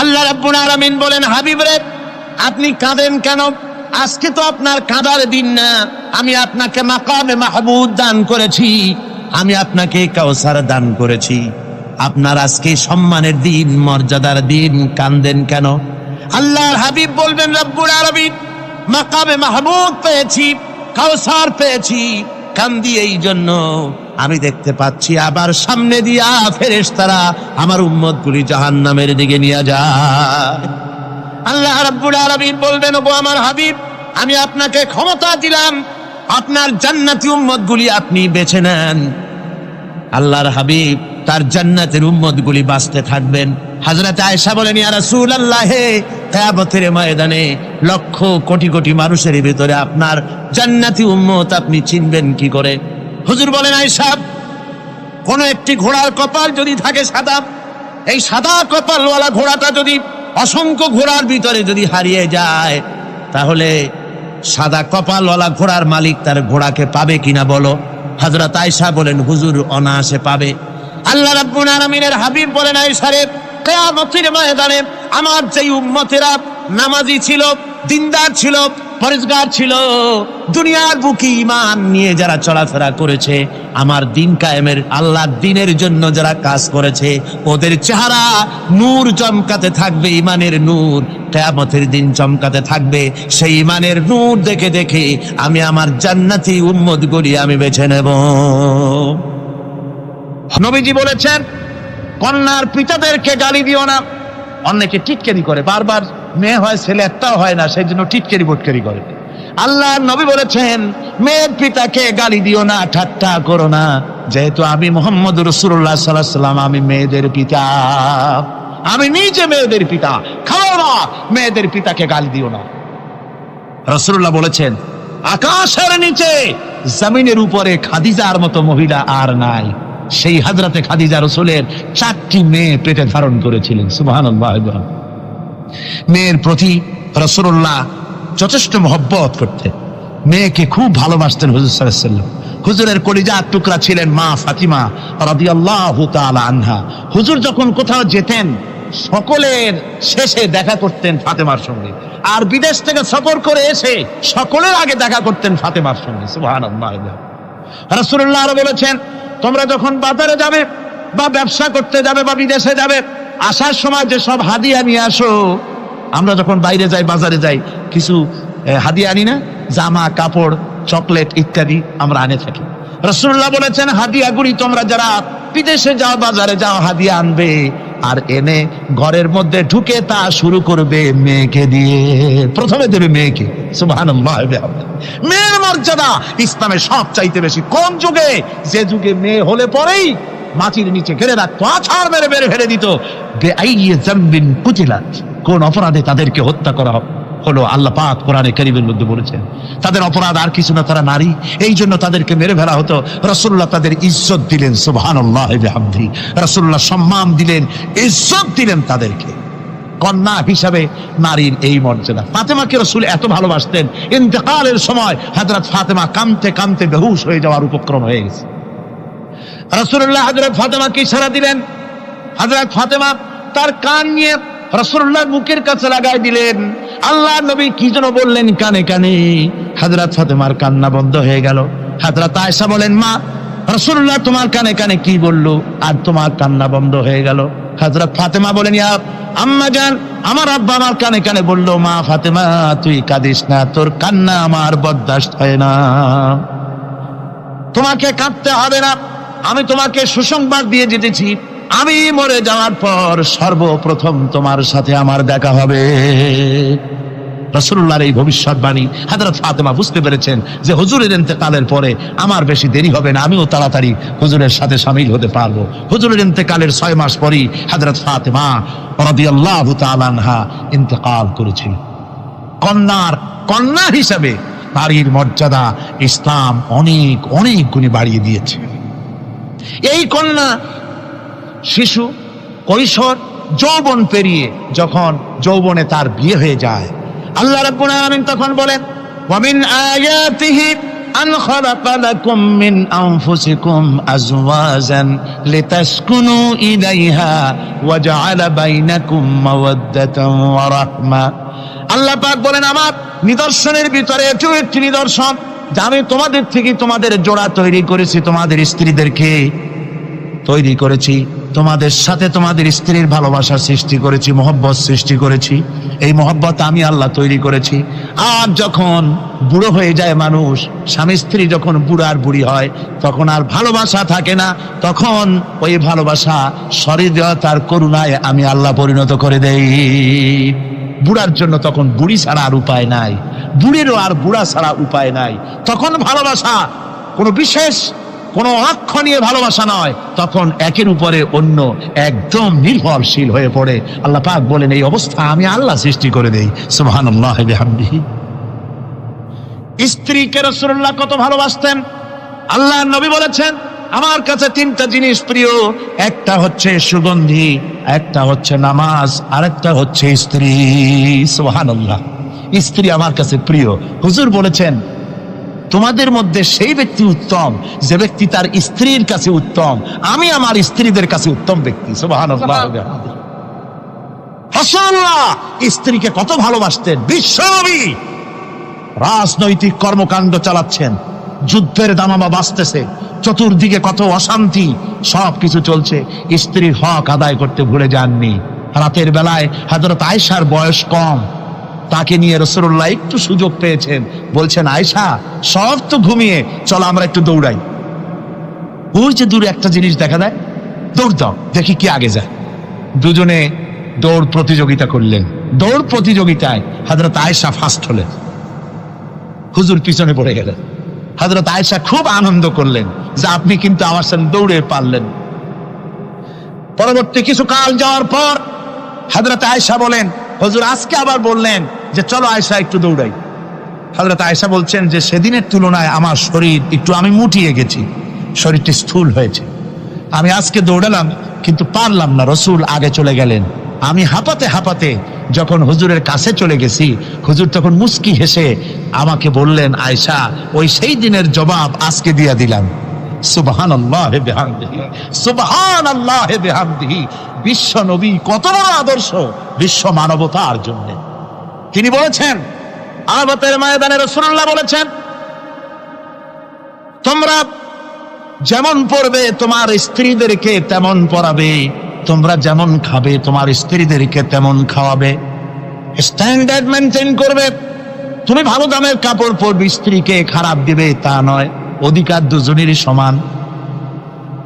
আল্লাহ রাব্বুল আলামিন বলেন, হাবিব রে আপনি কাঁদেন কেন? আজকে তো আপনার কাঁদার দিন না। আমি আপনাকে মাকামে মাহমুদ দান করেছি, আমি আপনাকে কাউসার দান করেছি। আপনার আজকে সম্মানের দিন, মর্যাদার দিন, কাঁদেন কেন? আল্লাহর হাবিব বলবেন, রব্বুল আলামিন মাকামে মাহমুদ পেয়েছি, কাউসার পেয়েছি, কান্দি এই জন্য আমি দেখতে পাচ্ছি আবার সামনে দিয়া ফেরেশতারা আমার উম্মতগুলি জাহান্নামের দিকে নিয়ে যায়। আল্লাহ রাব্বুল আলামিন বলবেন, ওগো আমার হাবিব, আমি আপনাকে ক্ষমতা দিলাম, আপনার জান্নাতি উম্মতগুলি আপনি বেছে নেন। আল্লাহর হাবিব তার জান্নাতের উম্মতগুলি বাঁচতে থাকবেন। হযরত আয়েশা বলেন, ইয়া রাসূলুল্লাহ, কিয়ামতের ময়দানে লক্ষ কোটি কোটি মানুষের ভিতরে আপনার জান্নাতি উম্মত আপনি চিনবেন কি করে? হুজুর বলেন, আয়েশা, কোন একটি ঘোড়ার কপাল যদি থাকে সাদা, এই সাদা কপালওয়ালা ঘোড়াটা যদি অসংখ্য ঘোড়ার ভিতরে যদি হারিয়ে যায়, তাহলে সাদা কপালওয়ালা ঘোড়ার মালিক তার ঘোড়াকে পাবে কিনা বলো? হযরত আয়েশা বলেন, হুজুর অনায়াসে পাবে। আল্লাহ রাব্বুল আলামিনের হাবিব বলেন, আয়েশা রে, কিয়ামতের ময়দানে আমার যেই উম্মতেরা নামাজি ছিল, দিনদার ছিল, পরেজগার ছিল, দুনিয়ার বুকে ঈমান নিয়ে যারা চলাফেরা করেছে, আমার দিন কায়েমের আল্লাহর দিনের জন্য যারা কাজ করেছে, ওদের চেহারা নূর চমকাতে থাকবে, ঈমানের নূর কিয়ামতের দিন চমকাতে থাকবে। সেই ঈমানের নূর দেখে দেখে আমি আমার জান্নাতি উম্মতগুলি আমি বেছে নেব। নবীজি বলেছেন, কন্যার পিতাদেরকে গালি দিও না। অনেকে টিটকারি করে, বারবার মেয়ে হয় ছেলে একটাও হয় না, সেই জন্য টিটকারি বটকারি করে। আল্লাহর নবী বলেছেন, মেয়ের পিতাকে গালি দিও না, ঠাট্টা করো না, যেহেতু আমি মুহাম্মদ রাসূলুল্লাহ সাল্লাল্লাহু আলাইহি ওয়াসাল্লাম, আমি মেয়েদের পিতা, আমি নিজে মেয়েদের পিতা। খাও না, মেয়েদের পিতাকে গালি দিও না। রাসূলুল্লাহ বলেছেন, আকাশের নিচে জমিনের উপরে খাদিজার মতো মহিলা আর নাই। সেই হযরতে খাদিজা রাসূলের 4টি মেয়ে পেটে ধারণ করেছিলেন। সুবহানাল্লাহ। মেয়ের প্রতি রাসূলুল্লাহ যথেষ্ট মহব্বত করতেন, মেয়েকে খুব ভালোবাসতেন হুজুর সাল্লাল্লাহু আলাইহি ওয়াসাল্লাম। হুজুরের কলিজার টুকরা ছিলেন মা ফাতিমা রাদিয়াল্লাহু তাআলা আনহা। হুজুর যখন কোথাও যেতেন, সকলের শেষে দেখা করতেন ফাতেমার সঙ্গে, আর বিদেশ থেকে সফর করে এসে সকলের আগে দেখা করতেন ফাতেমার সঙ্গে। সুবহানাল্লাহ। রাসূলুল্লাহ আরো বলেছেন, তোমরা যখন বাজারে যাবে বা ব্যবসা করতে যাবে বা বিদেশে যাবে, আসার সময় যে সব হাদিয়া নিয়ে আসো। আমরা যখন বাইরে যাই, বাজারে যাই, কিছু হাদিয়া আনি না? জামা, কাপড়, চকলেট ইত্যাদি আমরা আনে থাকি। রাসূলুল্লাহ বলেছেন, হাদিয়াগুলি তোমরা যারা বিদেশে যাও, বাজারে যাও, হাদিয়া আনবে, আর এনে ঘরের মধ্যে ঢুকে তা শুরু করবে মেয়েকে দিয়ে। প্রথমে দেবে মেয়েকে। সুবহানাল্লাহ। মেয়ের মর্যাদা ইসলামে সব চাইতে বেশি। কোন যুগে? যে যুগে মেয়ে হলে পরেই মাটির নিচে ঘিরে রাখতো, আছাড় মেরে মেরে ফেলে দিত। বেআইয়ি যামবিন কুতিলাত, কোন অপরাধে তাদেরকে হত্যা করা হলো, আল্লাহ পাক কোরআনে কারীমের মধ্যে বলেছেন তাদের অপরাধ আর কিছু না, তারা নারী, এই জন্য তাদেরকে মেরে ফেলা হতো। রাসূলুল্লাহ তাদের ইজ্জত দিলেন। সুবহানাল্লাহ বিহামদিহি। রাসূলুল্লাহ সম্মান দিলেন, ইজ্জত দিলেন তাদেরকে। কন্যা হিসাবে নারীর এই মর্যাদা। ফাতেমাকে রাসূল এত ভালোবাসতেন, ইন্তেকালের সময় হযরত ফাতেমা কাঁদতে কাঁদতে বেহুশ হয়ে যাওয়ার উপক্রম হয়ে গেছে। রাসূলুল্লাহ হযরত ফাতেমাকে ইশারা দিলেন। হযরত ফাতেমা তার কান নিয়ে রাসূলুল্লাহর মুখের কাছে লাগাই দিলেন। আল্লাহ নবী কি যেন বললেন কানে কানে, হযরত ফাতেমার কান্না বন্ধ হয়ে গেল। হযরত আয়েশা বলেন, মা, রাসূলুল্লাহ তোমার কানে কানে কি বলল আর তোমার কান্না বন্ধ হয়ে গেল? হযরত ফাতেমা বলেন, ইয়া আম্মা জান, আমার আব্বা আমার কানে কানে বলল, মা ফাতেমা তুই কাঁদিস না, তোর কান্না আমার বরদাস্ত হয় না, তোমাকে কাঁদতে হবে না। আমি তোমাকে সুসংবাদ দিয়ে যেতেছি, আমি মরে যাওয়ার পর সর্বপ্রথম তোমার সাথে আমার দেখা হবে। রাসূলুল্লাহর এই ভবিষ্যৎবাণী হযরত ফাতেমা বুঝতে পেরেছেন যে হুজুরের ইন্তেকালের পরে আমার বেশি দেরি হবে না, আমিও তাড়াতাড়ি হুজুরের সাথে শামিল হতে পারবো। হুজুরের ইন্তেকালের 6 মাস পরেই হযরত ফাতেমা রাদিয়াল্লাহু তাআলা আনহা ইন্তেকাল করেছিলেন। কন্যা হিসাবে নারীর মর্যাদা ইসলাম অনেক অনেক গুণে বাড়িয়ে দিয়েছে। এই কন্যা শিশু, কৈশোর, যৌবন পেরিয়ে যখন যৌবনে তার বিয়ে হয়ে যায়, আল্লাহ রাব্বুল আলামিন তখন বলেন, ওয়া মিন আয়াতিহি আন খালাকা লাকুম মিন আনফুসিকুম আজওয়াজান লিতাসকুনু ইলাইহা ওয়া জাআলা বাইনাকুম মাওয়াদ্দাতান ওয়া রাহমা। আল্লাহ পাক বলেন আমার নিদর্শনের ভিতরে এটিও একটি নিদর্শন যে আমি তোমাদের থেকে তোমাদের জোড়া তৈরি করেছি, তোমাদের স্ত্রীদেরকে তৈরি করেছি, তোমাদের সাথে তোমাদের স্ত্রীর ভালোবাসা সৃষ্টি করেছি, মহব্বত সৃষ্টি করেছি। এই মহব্বত আমি আল্লাহ তৈরি করেছি। আর যখন বুড়ো হয়ে যায় মানুষ, স্বামী স্ত্রী যখন বুড়ার বুড়ি হয়, তখন আর ভালোবাসা থাকে না, তখন ওই ভালোবাসা সহৃদয়তার করুণায় আমি আল্লাহ পরিণত করে দেই। বুড়ার জন্য তখন বুড়ি ছাড়া আর উপায় নাই, বুড়িরও আর বুড়া ছাড়া উপায় নাই। তখন ভালোবাসা কোনো বিশেষ কোনো অক্ষণীয় ভালোবাসা নয়, তখন একের উপরে অন্য একদম নির্ভরশীল হয়ে পড়ে। আল্লাহ পাক বলেন এই অবস্থা আমি আল্লাহ সৃষ্টি করে দেই। সুবহানাল্লাহি ওয়া বিহামদিহি। স্ত্রীকে রাসূলুল্লাহ কত ভালোবাসতেন। আল্লাহর নবী বলেছেন আমার কাছে তিনটা জিনিস প্রিয়, একটা হচ্ছে সুগন্ধি, একটা হচ্ছে নামাজ, আরেকটা হচ্ছে স্ত্রী। সুবহানাল্লাহ, স্ত্রী আমার কাছে প্রিয়। হুজুর বলেছেন তোমাদের মধ্যে সেই ব্যক্তি উত্তম যে ব্যক্তি তার স্ত্রীর কাছে উত্তম। আমি আমার স্ত্রীদের কাছে উত্তম ব্যক্তি। সুবহানাল্লাহ। রাসূলুল্লাহ স্ত্রীকে কত ভালোবাসতেন। বিশ্বনবী রাজনৈতিক কর্মকাণ্ড চালাচ্ছেন, যুদ্ধের দামামা বাজতেছে, চতুর্দিকে কত অশান্তি, সবকিছু চলছে, স্ত্রীর হক আদায় করতে ভুলে যাননি। রাতের বেলায় হযরত আয়েশার বয়স কম, তাকে নিয়ে রাসূলুল্লাহ একটু সুযোগ পেয়েছেন, বলছেন আয়েশা সব তো ঘুমিয়ে, চলো আমরা একটু দৌড়াই। ওই যে দূরে একটা জিনিস দেখা যায়, দৌড় দাও দেখি কি আগে যায়। দুজনে দৌড় প্রতিযোগিতা করলেন। দৌড় প্রতিযোগিতায় হযরত আয়েশা ফার্স্ট হলেন, হুজুর পিছনে পড়ে গেলেন। হযরত আয়েশা খুব আনন্দ করলেন যে আপনি কিন্তু আমার সাথে দৌড়ে পারলেন। পরবর্তী কিছু কাল যাওয়ার পর হযরত আয়েশা বলেন হুজুর আজকে আবার বললেন যে চলো আয়েশা একটু দৌড়াই। হযরত আয়েশা বলছেন যে সেদিনের তুলনায় আমার শরীর একটু, আমি মুটিয়ে গেছি, শরীরটি স্থূল হয়েছে, আমি আজকে দৌড়ালাম কিন্তু পারলাম না, রাসূল আগে চলে গেলেন। আমি হাঁপাতে হাঁপাতে যখন হুজুরের কাছে চলে গেছি, হুজুর তখন মুস্কি হেসে আমাকে বললেন আয়েশা ওই সেই দিনের জবাব আজকে দিয়ে দিলাম। সুবহানাল্লাহি বিহামদিহি, সুবহানাল্লাহি বিহামদিহি। বিশ্ব নবী কত বড় আদর্শ বিশ্ব মানবতার জন্য। তিনি বলেছেন আরাফাতের ময়দানে রাসূলুল্লাহ বলেছেন তোমরা যেমন পড়বে তোমার স্ত্রীদেরকে তেমন পড়াবে, তোমরা যেমন খাবে তোমার স্ত্রীদেরকে তেমন খাওয়াবে, স্ট্যান্ডার্ড মেনটেন করবে। তুমি ভালো দামের কাপড় পরবে, স্ত্রীকে খারাপ দিবে তা নয়, অধিকার দুজনেরই সমান,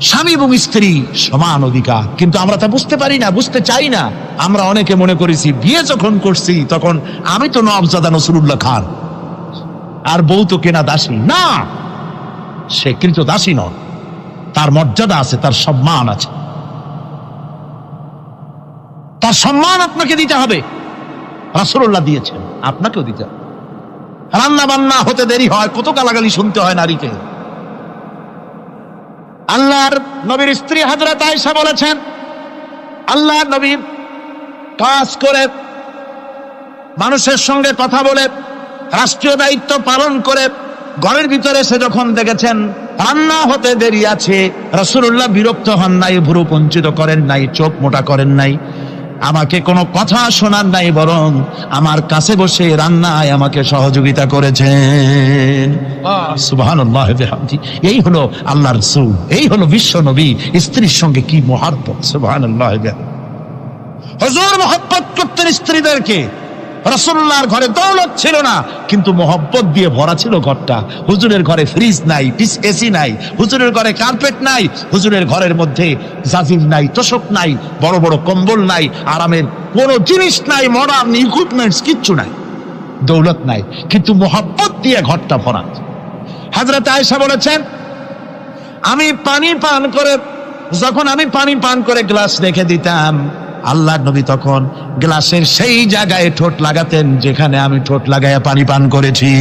স্বামী এবং স্ত্রী সমান অধিকার। কিন্তু আমরা তা বুঝতে পারি না, বুঝতে চাই না। আমরা অনেকে মনে করেছি বিয়ে যখন করছি তখন আমি তো নওয়াবজাদা নসরুল্লাহ খান আর বউ তো কেনা দাসী। না, সে কৃত দাসী নয়, তার মর্যাদা আছে, তার সম্মান আছে, তার সম্মান আপনাকে দিতে হবে। রাসূলুল্লাহ দিয়েছেন, আপনাকেও দিতে হবে। রান্না বান্না হতে দেরি হয়, কত গালাগালি শুনতে হয় নারীকে। আল্লাহর নবীর স্ত্রী হযরত আয়েশা বলেছেন আল্লাহর নবী কাজ করে, মানুষের সঙ্গে কথা বলে, রাষ্ট্রীয় দায়িত্ব পালন করে ঘরের ভিতরে এসে যখন দেখেছেন রান্না হতে দেরি আছে, রাসূলুল্লাহ বিরক্ত হন নাই, ভুরু কুঞ্চিত করেন নাই, চোখ মোটা করেন নাই, আমাকে কোনো কথা শোনান নাই, বরং আমার কাছে বসে রান্নায় আমাকে সহযোগিতা করেছেন। সুবহানাল্লাহ বিহামদিহি। এই হলো আল্লাহর রাসূল, এই হলো বিশ্ব নবী। স্ত্রীর সঙ্গে কি মহব্বত! সুবহানাল্লাহ বিহামদিহি। হুজুর মহব্বত করতেন স্ত্রীদেরকে। রাসূলুল্লাহর ঘরে দৌলত ছিল না, কিন্তু মহব্বত দিয়ে ভরা ছিল ঘরটা। হুজুরের ঘরে ফ্রিজ নাই, এসি নাই, হুজুরের ঘরে কার্পেট নাই, হুজুরের ঘরের মধ্যে জাজিম নাই, তোশক নাই, বড় বড় কম্বল নাই, আরামের কোনো জিনিস নাই, মডার্ন ইকুইপমেন্টস কিচ্ছু নাই, দৌলত নাই, কিন্তু মহব্বত দিয়ে ঘরটা ভরা। হযরত আয়েশা বলেছেন আমি পানি পান করে গ্লাস রেখে দিতাম, আল্লাহর নবী তখন গ্লাসের সেই জায়গায় ঠোঁট লাগাতেন যেখানে আমি ঠোঁট লাগাইয়া পানি পান করেছি।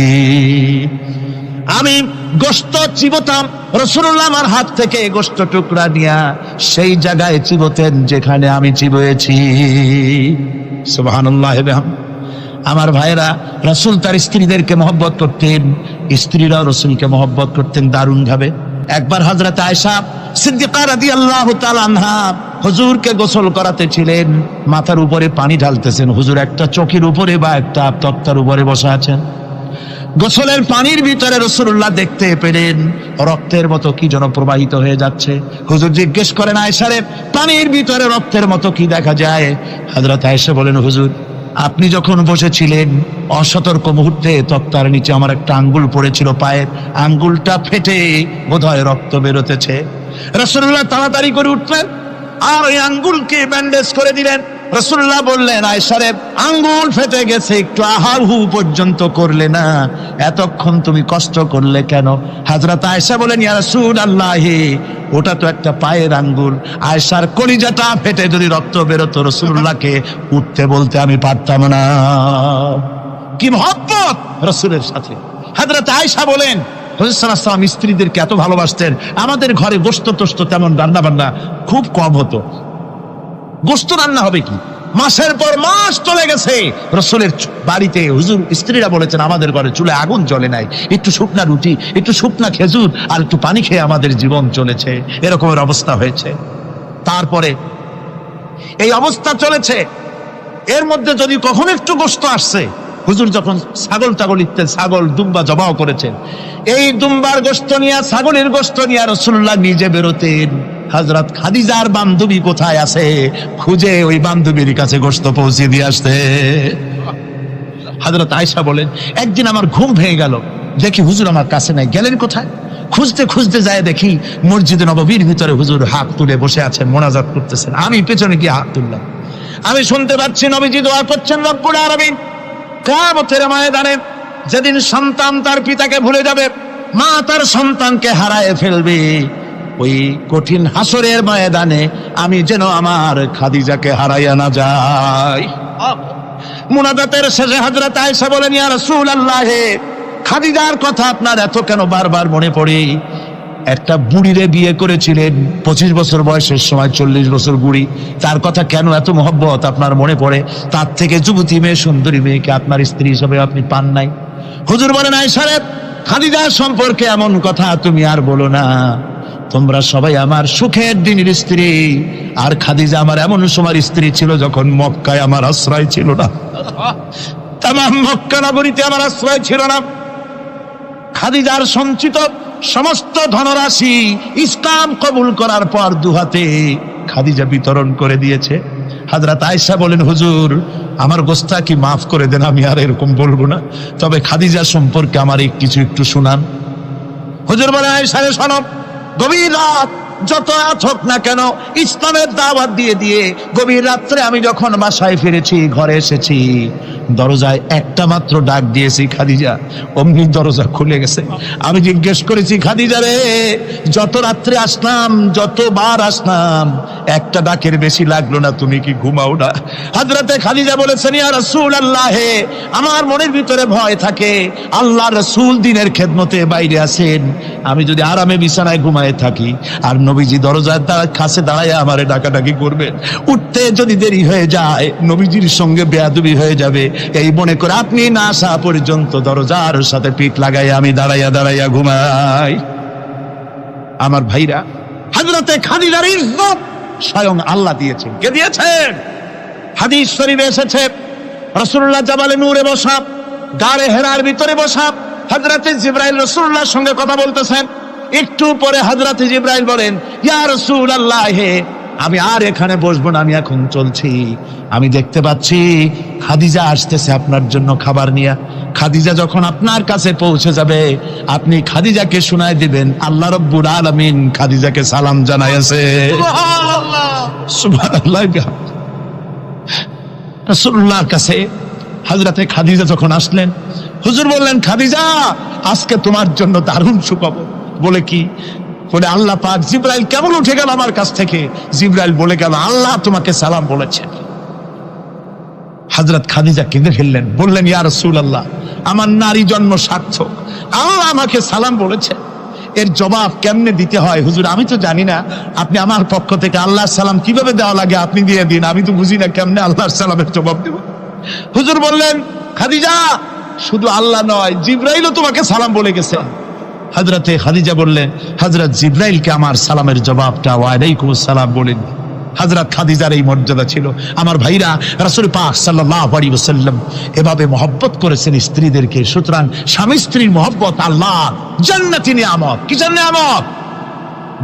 আমি গোশত চিবোতাম, রাসূলুল্লাহ আমার হাত থেকে গোশত টুকরা নিয়া সেই জায়গায় চিবোতেন যেখানে আমি চিবয়েছি। সুবহানাল্লাহ। আমার ভাইরা, রাসূল তার স্ত্রীদেরকে মহব্বত করতেন, স্ত্রীরা রসুলকে মহব্বত করতেন দারুণ ভাবে। একবার হযরত আয়েশা সিদ্দিকা রাদিয়াল্লাহু তাআলা আনহা হুজুরকে গোসল করাতে ছিলেন, মাথার উপরে পানি ঢালতেছেন, হুজুর একটা চৌকির উপরে বা একটা তক্তার উপরে বসে আছেন। গোসলের পানির ভিতরে রাসূলুল্লাহ দেখতে পেলেন রক্তের মতো কি যেন প্রবাহিত হয়ে যাচ্ছে। হুজুর জিজ্ঞেস করেন, আয়েশা রে, পানির ভিতরে রক্তের মতো কি দেখা যায়? হযরত আয়েশা বলেন, হুজুর আপনি যখন বসেছিলেন অসতর্ক মুহূর্তে তক্তার নিচে আমার একটা আঙ্গুল পড়েছিল, পায়ের আঙ্গুলটা ফেটে বোধহয় রক্ত বেরোতেছে। রাসূলুল্লাহ তাড়াতাড়ি করে উঠলেন আর ওই আঙ্গুলকে ব্যান্ডেজ করে দিলেন। রাসূলুল্লাহ বললেন, আয়েশা রে, আঙ্গুল ফেটে গেছে, একটু আহাহু পর্যন্ত করলে না, এতক্ষণ তুমি কষ্ট করলে কেন? হযরত আয়েশা বলেন, ইয়া রাসূলুল্লাহ, ওটা তো একটা পায়ের আঙ্গুল। আয়েশার কলিজাটা ফেটে যদি রক্ত বেরোতো রাসূলুল্লাহকে উঠতে বলতে আমি পারতাম না। কি মহব্বত রাসূলের সাথে। হযরত আয়েশা বলেন, হুজুর সাল্লাল্লাহু আলাইহি ওয়াসাল্লাম স্ত্রীদেরকে এত ভালোবাসতেন, আমাদের ঘরে গোশত টোস্ত তেমন রান্না বান্না খুব কম হতো। গোশত রান্না হবে কি, মাসের পর মাস চলে গেছে রাসূলের বাড়িতে, হুজুর স্ত্রীরা বলেছেন আমাদের ঘরে চুলে আগুন জ্বলে নাই, একটু শুকনা রুটি, একটু শুকনা খেজুর আর একটু পানি খেয়ে আমাদের জীবন চলেছে, এরকমের অবস্থা হয়েছে। তারপরে এই অবস্থা চলেছে, এর মধ্যে যদি কখনো একটু গোশত আসছে, হুজুর যখন ছাগল টাগল ইত্যাদি ছাগল দুম্বা জবাও করেছেন, এই দুম্বার গোশত নিয়ে ছাগলের গোশত নিয়ে রাসূলুল্লাহ নিজে বেরোতেন। হযরত খাদিজার বান্ধবী কোথায় আছে খুঁজে ওই বান্ধবীর কাছে গোশত পৌঁছে দিয়ে আসতে। হযরত আয়েশা বলেন, একদিন আমার ঘুম ভেঙে গেল, দেখি হুজুর আমার কাছে নাই, গেলেন কোথায়? খুঁজতে খুঁজতে যায় দেখি মসজিদে নববীর ভিতরে হুজুর হাত তুলে বসে আছেন, মোনাজাত করতেছেন। আমি পেছনে গিয়ে হাত তুললাম, আমি শুনতে পাচ্ছি নবীজি দোয়া করছেন, রব্বুল আলামিন কিয়ামতের ময়দানে যেদিন সন্তান তার পিতাকে ভুলে যাবে, মা তার সন্তানকে হারায় ফেলবে, ওই কঠিন হাসরের ময়দানে আমি যেন আমার খাদিজাকে হারাইয়া না যাই। মুনাজাতের শেষে হযরত আয়েশা বলেন, ইয়া রাসূলুল্লাহ, খাদিজার কথা আপনার এত কেন বারবার মনে পড়ে? একটা বুড়িরে বিয়ে করেছিলেন 25 বছর বয়সের সময়, 40 বছর বুড়ি, তার কথা কেন এত মহব্বত আপনার মনে পড়ে? তার থেকে যুবতী মেয়ে, সুন্দরী মেয়েকে আপনার স্ত্রী হিসেবে আপনি পান নাই। হুজুর বলেন, আয়েশা রে, খাদিজার সম্পর্কে এমন কথা তুমি আর বলো না, তোমরা সবাই আমার সুখের দিনের স্ত্রী, আর খাদিজা আমার এমন সময় স্ত্রী ছিল যখন মক্কায় আমার আশ্রয় ছিল না, তামাম মক্কা নগরীতে আমার আশ্রয় ছিল না। খাদিজার সঞ্চিত সমস্ত ধনরাশি ইসলাম কবুল করার পর দুহাতে খাদিজা বিতরণ করে দিয়েছে। হযরত আয়েশা বলেন, হুজুর আমার গোস্তাকি মাফ করে দেন, আমি আর এরকম বলবো না, তবে খাদিজা সম্পর্কে আমার কিছু একটু শুনান। হুজুর বলেন, আয়েশা রে শোনো, গভীর রাত যত রাত হোক না কেন ইসলামের দাওয়াত দিয়ে দিয়ে গভীর রাত্রে আমি যখন বাসায় ফিরেছি, ঘরে এসেছি, দরজায় একটা মাত্র ডাক দিয়েছি, খাদিজা, অমনি দরজা খুলে গেছে। আমি জিজ্ঞেস করেছি, খাদিজা রে, যত রাত্রে আসলাম, যতবার আসলাম, একটা ডাকের বেশি লাগলো না, তুমি কি ঘুমাও না? হযরতে খাদিজা বলেছেন, ইয়া রাসূলুল্লাহ, আমার মনের ভিতরে ভয় থাকে, আল্লাহর রাসূল দ্বীনের খেদমতে বাইরে আছেন, আমি যদি আরামে বিছানায় ঘুমায় থাকি আর নবীজি দরজার কাছে দাঁড়ায় আমারে ডাকাডাকি করবেন, উঠতে যদি দেরি হয়ে যায় নবীজির সঙ্গে বেয়াদবি হয়ে যাবে, এই মনে করে আপনি না আসা পর্যন্ত দরজার সাথে পিঠ লাগাই আমি দাঁড়াইয়া দাঁড়াইয়া ঘুমাই। আমার ভাইরা, হযরতে খাদিজার ইজ্জত স্বয়ং আল্লাহ দিয়েছেন। কে দিয়েছেন? হাদিস শরীফে এসেছে, রাসূলুল্লাহ জাবালে নূরে বসা, গারে হেরার ভিতরে বসা, হযরতে জিবরাইল রাসূলুল্লাহর সঙ্গে কথা বলতেছেন। একটু পরে হযরতে জিবরাইল বলেন, ইয়া রাসূলুল্লাহ, আমি আর এখানে বসবো না, আমি এখন চলছি। আমি দেখতে পাচ্ছি খাদিজা আসতেছে আপনার জন্য খাবার নিয়ে। খাদিজা যখন আপনার কাছে পৌঁছে যাবে, আপনি খাদিজাকে শোনায় দিবেন আল্লাহ রাব্বুল আলামিন খাদিজাকে সালাম জানাইছে। সুবহানাল্লাহ। রাসূলুল্লাহর কাছে হযরতে খাদিজা যখন আসলেন, হুজুর বললেন, খাদিজা, আজকে তোমার জন্য দারুণ সুখবর। বলে কি? বলে আল্লাহ পাক জিবরাইল কেমন উঠে গেল আমার কাছ থেকে, জিবরাইল বলে গেল আল্লাহ তোমাকে সালাম বলেছেন। হযরত খাদিজা কেঁদে ফেললেন, বললেন, ইয়া রাসূলুল্লাহ, আমার নারী জন্ম সার্থক, আল্লাহ আমাকে সালাম বলেছে, এর জবাব কেমনে দিতে হয় হুজুর আমি তো জানি না, আপনি আমার পক্ষ থেকে আল্লাহর সালাম কিভাবে দেওয়া লাগে আপনি দিয়ে দিন, আমি তো বুঝি না কেমনে আল্লাহর সালামের জবাব দেব। হুজুর বললেন, খাদিজা, শুধু আল্লাহ নয়, জিবরাইলও তোমাকে সালাম বলে গেছে। হযরতে খাদিজা বললেন, হযরত জিবরাইলকে আমার সালামের জবাবটা ওয়ালাইকুম আসসালাম বলেন। হযরত খাদিজার এই মর্যাদা ছিল। আমার ভাইরা, রাসূল পাক সাল্লাল্লাহু আলাইহি ওয়াসাল্লাম এভাবে মহব্বত করেছেন স্ত্রীদেরকে। সুতরাং স্বামী স্ত্রীর মহব্বত আল্লাহ জান্নাতি নিয়ামত। কি নিয়ামত?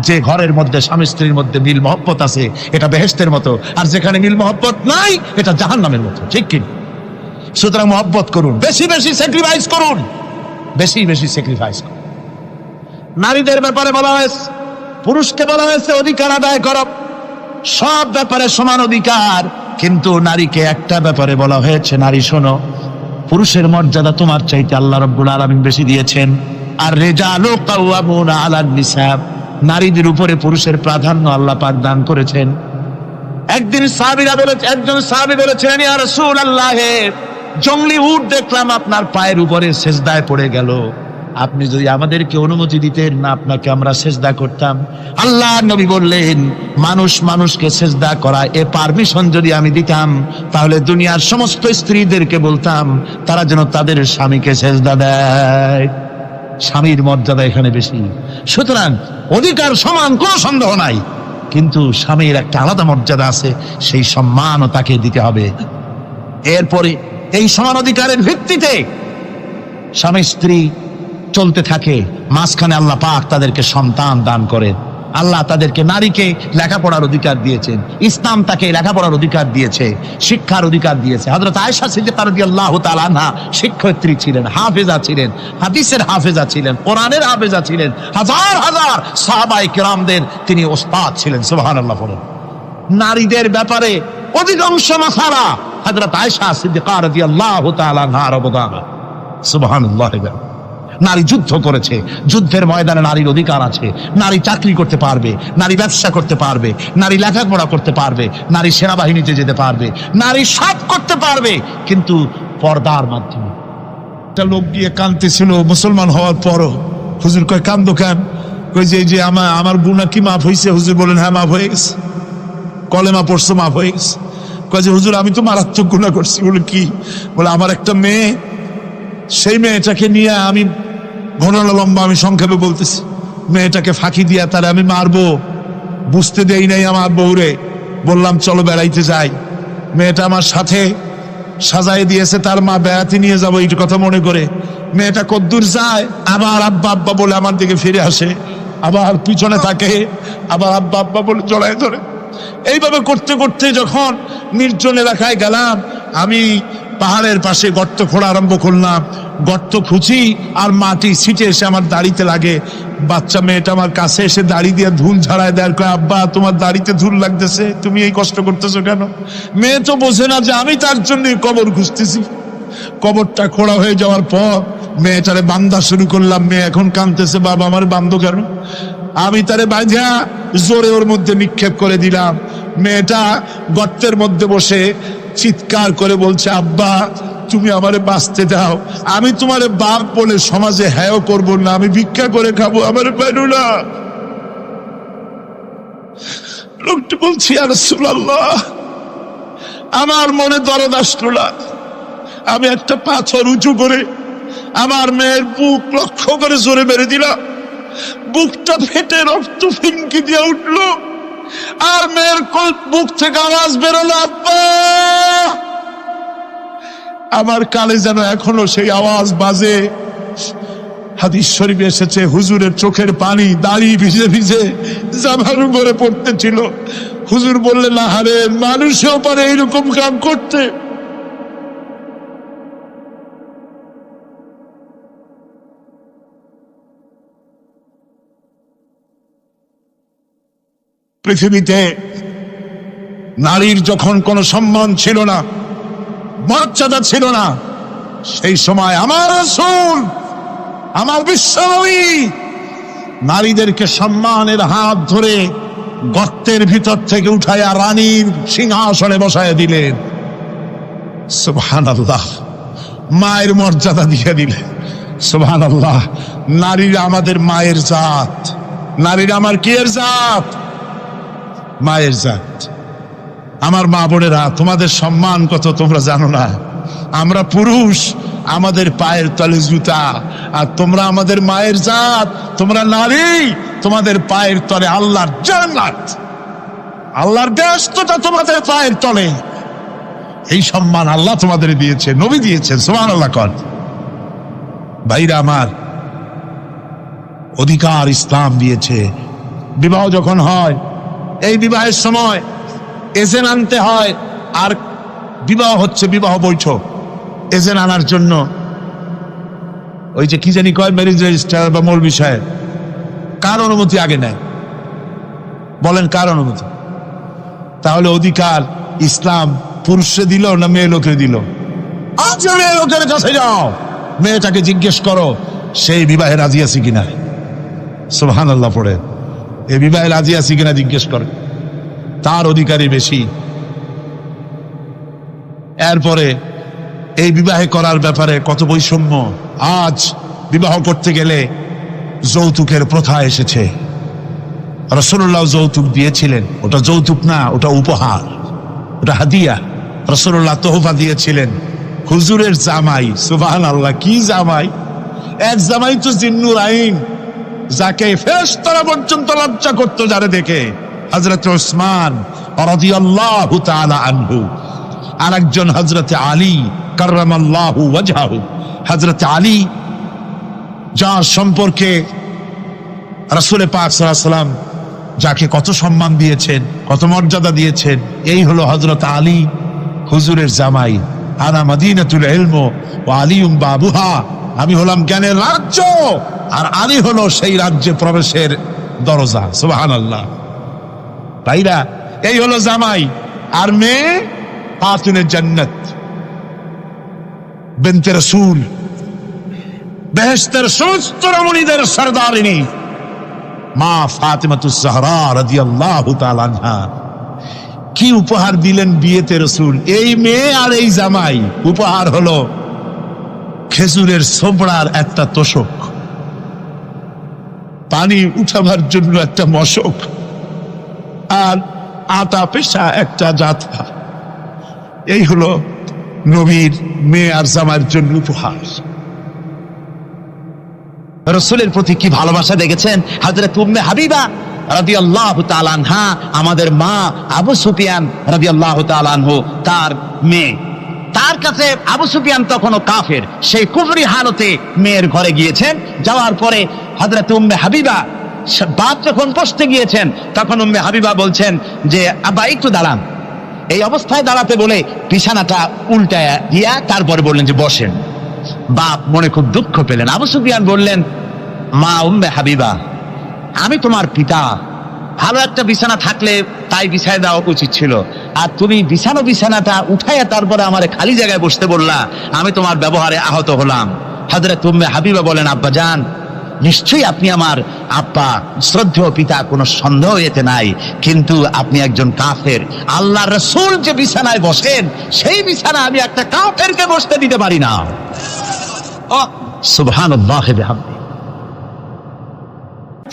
যে ঘরের মধ্যে স্বামী স্ত্রীর মধ্যে মিল মহব্বত আছে এটা বেহেশতের মতো, আর যেখানে মিল মহব্বত নাই এটা জাহান্নামের মতো। ঠিক কি? সুতরাং মহব্বত করুন, বেশি বেশি স্যাক্রিফাইস করুন, বেশি বেশি স্যাক্রিফাইস করুন। নারীদের ব্যাপারে বলা হয়েছে, পুরুষকে বলা হয়েছে অধিকার আদায় করো, সব ব্যাপারে সমান অধিকার। কিন্তু নারীকে একটা ব্যাপারে বলা হয়েছে, নারী শোনো, পুরুষের মর্যাদা তোমার চাইতে আল্লাহ রাব্বুল আলামিন বেশি দিয়েছেন। আর রিজালু কাওয়ামুনা আলান নিসা, নারীদের উপরে পুরুষের প্রাধান্য আল্লাহ পাক দান করেছেন। একদিন একজন সাহাবী বলেছিলেন, ইয়া রাসূলুল্লাহ, জংলি উট দেখলাম আপনার পায়ের উপরে সেজদায় পড়ে গেল, আপনি যদি আমাদেরকে অনুমতি দিতেন না আপনাকে আমরা সেজদা করতাম। আল্লাহ নবী বললেন, মানুষ মানুষকে সেজদা করা এ পারমিশন যদি আমি দিতাম তাহলে দুনিয়ার সমস্ত স্ত্রীদেরকে বলতাম তারা যেন তাদের স্বামীকে সেজদা দেয়। স্বামীর মর্যাদা এখানে বেশি। সুতরাং অধিকার সমান, কোনো সন্দেহ নাই, কিন্তু স্বামীর একটা আলাদা মর্যাদা আছে, সেই সম্মানও তাকে দিতে হবে। এরপরে এই সমান অধিকারের ভিত্তিতে স্বামী স্ত্রী চলতে থাকে, মাঝখানে আল্লাহ পাক তাদেরকে সন্তান দান করেন। আল্লাহ তাদেরকে, নারীকে লেখাপড়ার অধিকার দিয়েছেন, ইসলাম তাকে লেখাপড়ার অধিকার দিয়েছে, শিক্ষার অধিকার দিয়েছে। হযরত আয়েশা সিদ্দিকা রাদিয়াল্লাহু তাআলা আনহা শিক্ষয়িত্রী ছিলেন, হাফেজা ছিলেন, হাদিসের হাফেজা ছিলেন, কোরআনের হাফেজা ছিলেন, হাজার হাজার সাহাবায়ে কেরামদের তিনি ওস্তাদ ছিলেন। সুবহানাল্লাহ বলেন। নারীদের ব্যাপারে অধিকাংশ মাসালা হযরত আয়েশা সিদ্দিকা রাদিয়াল্লাহু তাআলা আনহার অবদান। সুবহানাল্লাহ। নারী যুদ্ধ করেছে, যুদ্ধের ময়দানে নারীর অধিকার আছে। নারী চাকরি করতে পারবে, নারী ব্যবসা করতে পারবে, নারী লেখাপড়া করতে পারবে, নারী সেনাবাহিনীতে যেতে পারবে, নারী সব করতে পারবে, কিন্তু পর্দার মাধ্যমে। একটা লোক গিয়ে কাঁদতেছিল মুসলমান হওয়ার পরও। হুজুর কয়, কান্দো কেন? কই যে আমার গুনাহ কি মাফ হয়েছে? হুজুর বলেন, হ্যাঁ মাফ হয়ে গেছে, কলেমা পড়ছো, মাফ হয়ে গেছে। কয় যে হুজুর আমি তো মারাত্মক গুনাহ করছি। বলে কি? বলে আমার একটা মেয়ে, সেই মেয়েটাকে নিয়ে আমি, ঘটনা লম্বা, আমি সংক্ষেপে বলতেছি, মেয়েটাকে ফাঁকি দিয়া তারে আমি মারবো, বুঝতে দেই নাই আমার বউরে। বললাম চলো বেড়াইতে যাই, মেয়েটা আমার সাথে সাজাই দিয়েছে, তার মা বেড়াতে নিয়ে যাবো এই কথা মনে করে। মেয়েটা কদ্দূর যায়, আবার আব্বা আব্বা বলে আমার দিকে ফিরে আসে, আবার পিছনে থাকে, আবার আব্বা আব্বা বলে জড়ায় ধরে। এইভাবে করতে করতে যখন নির্জন এলাকায় গেলাম, আমি পাহাড়ের পাশে গর্ত খোঁড়া আরম্ভ করলাম। গর্ত খুঁজি আর মাটি ছিটে এসে আমার দাড়িতে লাগে। বাচ্চা মেয়েটা আমার কাছে এসে দাড়ি দিয়ে ধুল ঝাড়ায় দেয়, কয় আব্বা তোমার দাড়িতে ধুল লাগতেছে, তুমি এই কষ্ট করতেছো কেন? মেয়ে তো বোঝে না যে আমি তার জন্য কবর খুঁজতেছি। কবরটা খোঁড়া হয়ে যাওয়ার পর মেয়েটারে বান্ধা শুরু করলাম। মেয়ে এখন কাঁদতেছে, বাবা আমার বান্ধ কেন? আমি তারে বাঁধা জোরে ওর মধ্যে নিক্ষেপ করে দিলাম। মেয়েটা গর্তের মধ্যে বসে চিৎকার করে বলছে, আব্বা তুমি আমারে বাঁচতে দাও, আমি তোমারে বাপ বলে সমাজে হ্যাঁ করব না, আমি ভিক্ষা করে খাবো, আমারে পাইলো না। লোকটি বলছি, ইয়া রাসূলুল্লাহ, আমার মনে দরদ আসলো না। আমি একটা পাথর উঁচু করে আমার মেয়ের বুক লক্ষ্য করে জোরে মেরে দিলাম। বুকটা ফেটে রক্ত ফিনকি দিয়ে উঠলো, আর মেয়ের বুক থেকে আওয়াজ বেরোলো, আব্বা। আমার কানে যেন এখনো সেই আওয়াজ বাজে। হাদিস শরীফে এসেছে, হুজুরের চোখের পানি দাড়ি ভিজে ভিজে জামার উপরে পড়তেছিল। হুজুর বললেন, আহারে, মানুষেও পারে এইরকম কাম করতে। পৃথিবীতে নারীর যখন কোনো সম্মান ছিল না, মর্যাদা ছিল না, সেই সময় আমার রাসূল, আমার বিশ্বনবী নারীদেরকে সম্মানের হাত ধরে গর্তের ভিতর থেকে উঠাইয়া রানীর সিংহাসনে বসায় দিলেন। সুবহানাল্লাহ। মায়ের মর্যাদা দিয়ে দিলেন। সুবহানাল্লাহ। নারীরা আমাদের মায়ের জাত, নারীরা আমার কিয়ের জাত? মায়ের জাত। আমার মা বোনেরা, তোমাদের সম্মান কত তোমরা জানো না। আমরা পুরুষ, আমাদের পায়ের তলে জুতা, আর তোমরা আমাদের মায়ের জাত, তোমরা নারী, তোমাদের পায়ের তলে আল্লাহর জান্নাত, আল্লাহর ব্যস্ততা তোমাদের পায়ের তলে। এই সম্মান আল্লাহ তোমাদের দিয়েছে, নবী দিয়েছেন। সুবহানাল্লাহ। কর ভাইরা আমার, অধিকার ইসলাম দিয়েছে। বিবাহ যখন হয়, এই বিবাহের সময় এজেন্ট আনতে হয়। আর বিবাহ হচ্ছে বিবাহ বৈঠক, এজেন্ট আনার জন্য ওই যে কি জানি কয় ম্যারেজ রেজিস্ট্রার বা মৌলবি সাহেব, কার অনুমতি আগে নেয়? বলেন কার অনুমতি? তাহলে অধিকার ইসলাম পুরুষে দিল না মেয়ে লোকে দিল? আজ মেয়ে লোকের কাছে যাও, মেয়েটাকে জিজ্ঞেস করো সেই বিবাহে রাজি আছে কিনা। সুবহানাল্লাহ পড়ে, এই বিবাহে রাজি আছে কিনা জিজ্ঞেস করে, তার অধিকারই বেশি। এরপরে এই বিবাহে করার ব্যাপারে কত বৈষম্য। আজ বিবাহ করতে গেলে যৌতুকের প্রথা এসেছে। রাসূলুল্লাহ যৌতুক দিয়েছিলেন, ওটা যৌতুক না, ওটা উপহার, ওটা হাদিয়া। রাসূলুল্লাহ তোহফা দিয়েছিলেন হুজুরের জামাই। সুবহানাল্লাহ, কি জামাই! এক জামাই তো জিন্নুর আইন, যাকে ফেরেশতারা পর্যন্ত লজ্জা করত যারে দেখে, হযরত উসমান রাদিয়াল্লাহু তাআলা আনহু। আরেকজন হযরত আলী কাররামাল্লাহু ওয়াজহাহু। হযরত আলী, যার সম্পর্কে রাসূল পাক সাল্লাল্লাহু আলাইহি ওয়াসাল্লাম যাকে কত সম্মান দিয়েছেন, কত মর্যাদা দিয়েছেন, এই হলো হযরত আলী হুজুরের জামাই। আনা মদিনাতুল ইলম ওয়া আলিউম বাবুহা, আমি হলাম জ্ঞানের রাজ্য, আর আলী হলো সেই রাজ্যে প্রবেশের দরজা। সুবহানাল্লাহ। ভাইরা, এই হলো জামাই। আর মেয়ে খাতুনে জান্নাত, বিনতে রাসূল, বেহেশতের সমস্ত রমণীদের সরদারিনী মা ফাতিমাতুজ জাহরা রাদিয়াল্লাহু তাআলা আনহা। কি উপহার দিলেন বিয়েতে রাসূল! এই মেয়ে আর এই জামাই। উপহার হলো খেজুরের ছোবড়ার একটা তোশক, পানি উঠাবার জন্য একটা মশক, আর আটা পেশা একটা জাতা। এই হলো নবীর মেয়ে আর জামাইয়ের জন্য উপহার। রাসূলের প্রতি কি ভালোবাসা দেখেছেন হযরত উম্মে হাবিবা রাদিয়াল্লাহু তাআলা আনহা, আমাদের মা আবু সুফিয়ান রাদিয়াল্লাহু তাআলা আনহু, তার মেয়ে। তার কাছে আবু সুফিয়ান তখনও কাফের, সেই কুফরি হালতে মেয়ের ঘরে গিয়েছেন। যাওয়ার পরে হযরত উম্মে হাবিবা বাপ যখন বসতে গিয়েছেন, তখন উম্মে হাবিবা বলছেন যে আব্বা একটু দাঁড়ান। এই অবস্থায় দাঁড়াতে বলে বিছানাটা উল্টায় দিয়া তারপরে বললেন যে বসেন। বাপ মনে খুব দুঃখ পেলেন। আবু সুফিয়ান বললেন, মা উম্মে হাবিবা, আমি তোমার পিতা, ভালো একটা বিছানা থাকলে তাই বিছায় দেওয়া উচিত ছিল, আর তুমি বিছানাটা উঠাইয়া তারপরে আমার খালি জায়গায় বসতে বললা, আমি তোমার ব্যবহারে আহত হলাম। হযরত উম্মে হাবিবা বলেন, আব্বা জান, নিশ্চয়ই আপনি আমার আব্বা, শ্রদ্ধেয় পিতা, কোনো সন্দেহ এতে নাই, কিন্তু আপনি একজন কাফের। আল্লাহর রাসূল যে বিছানায় বসেন, সেই বিছানা আমি একটা কাফেরকে বসতে দিতে পারি না। সুবহানাল্লাহ।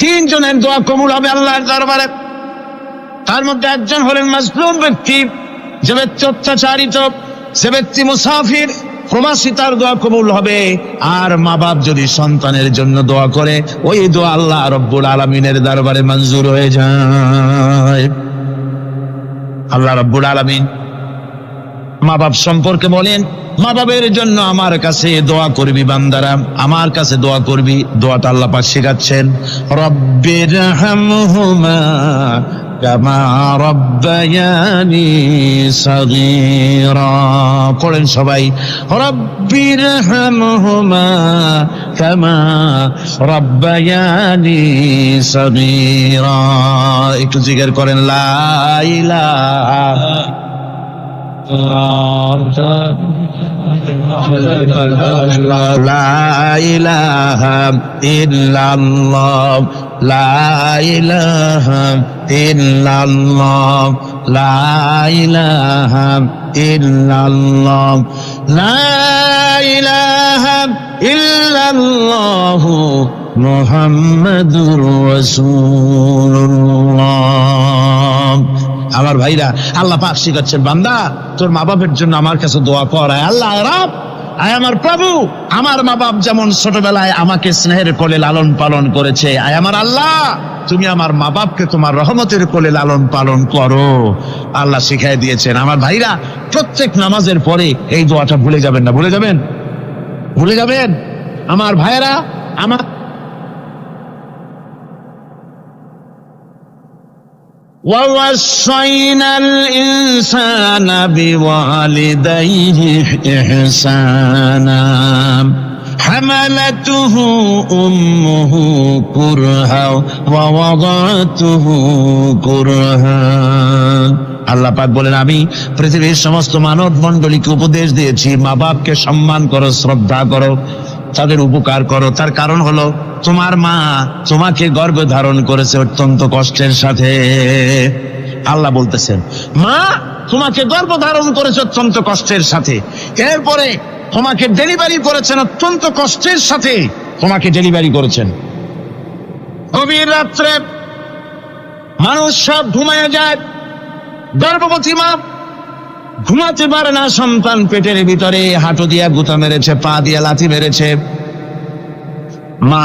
তিনজনের দোয়া কবুল হবে আল্লাহর দরবারে। তার মধ্যে একজন হলেন মাজলুম ব্যক্তি, যে ব্যক্তি অত্যাচারিত, যে ব্যক্তি মুসাফির, প্রবাসী, তার দোয়া কবুল হবে। আর মা বাপ যদি সন্তানের জন্য দোয়া করে, ওই দোয়া আল্লাহ রব্বুল আলামিনের দরবারে মঞ্জুর হয়ে যায়। আল্লাহ রব্বুল আলামিন মা বাপ সম্পর্কে বলেন, মা বাবের জন্য আমার কাছে দোয়া করবি বান্দারা, আমার কাছে দোয়া করবি। দোয়াটা আল্লাহ পাক শেখাচ্ছেন, রব্বিরহামহুমা কামা রব্বায়ানি সাগীরা। পড়েন সবাই, রব্বিরহামহুমা কামা রব্বায়ানি সাগীরা। একটু জিকির করেন, লা ইলাহা লা ইলাহা ইল্লাল্লাহ, লা ইলাহা ইল্লাল্লাহ, লা ইলাহা ইল্লাল্লাহ, লা ইলাহা ইল্লাল্লাহ মুহাম্মাদুর রাসূলুল্লাহ। আমার ভাইরা, আল্লাহ পাক শিখাচ্ছেন, বান্দা তোর মা বাপের জন্য আমার কাছে দোয়া কর। আল্লাহ রাব, আয় আমার প্রভু, আমার মা বাপ যেমন ছোটবেলায় আমাকে স্নেহের কোলে লালন পালন করেছে, আয় আমার আল্লাহ তুমি আমার মা বাপকে তোমার রহমতের কোলে লালন পালন করো। আল্লাহ শিখাই দিয়েছেন। আমার ভাইরা, প্রত্যেক নামাজের পরে এই দোয়াটা ভুলে যাবেন না। ভুলে যাবেন? ভুলে যাবেন? আমার ভাইরা, আমার وَوَصَّيْنَا الْإِنسَانَ بِوَالِدَيْهِ إِحْسَانًا حَمَلَتْهُ أُمُّهُ كُرْهًا وَوَضَعَتْهُ كُرْهًا। আল্লাহ পাক বলেন, আমি পৃথিবীর সমস্ত মানব মণ্ডলীকে উপদেশ দিয়েছি, মা বাপকে সম্মান করো, শ্রদ্ধা করো, তাদের উপকার করো। তার কারণ হলো তোমার মা তোমাকে গর্ভে ধারণ করেছে অত্যন্ত কষ্টের সাথে। আল্লাহ বলতেছেন, মা তোমাকে গর্ভ ধারণ করেছে অত্যন্ত কষ্টের সাথে, এরপরে তোমাকে ডেলিভারি করেছেন অত্যন্ত কষ্টের সাথে, তোমাকে ডেলিভারি করেছেন। গভীর রাত্রে মানুষ সব ঘুমায় যায়, গর্ভবতী মা ঘুমাতে পারে না, সন্তান পেটের ভিতরে হাঁটু দিয়া গুঁতা মেরেছে, পা দিয়া লাথি মেরেছে। মা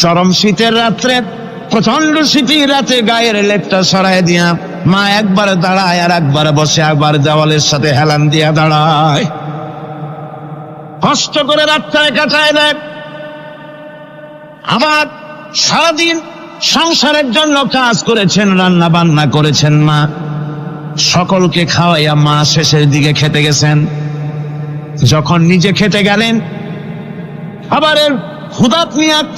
চরম শীতের রাত্রে, প্রচন্ড শীতের রাতে গায়ের লেপটা সরাই দিয়া মা একবার দাঁড়ায় আর একবার বসে, একবার দেওয়ালের সাথে হেলান দিয়া দাঁড়ায়, কষ্ট করে রাতটায় কাটায় দেয়। আবার সারাদিন সংসারের জন্য কাজ করেছেন, রান্না বান্না করেছেন, মা সকলকে খাওয়াইয়া মা শেষের দিকে খেতে গেছেন। যখন নিজে খেতে গেলেন, আবার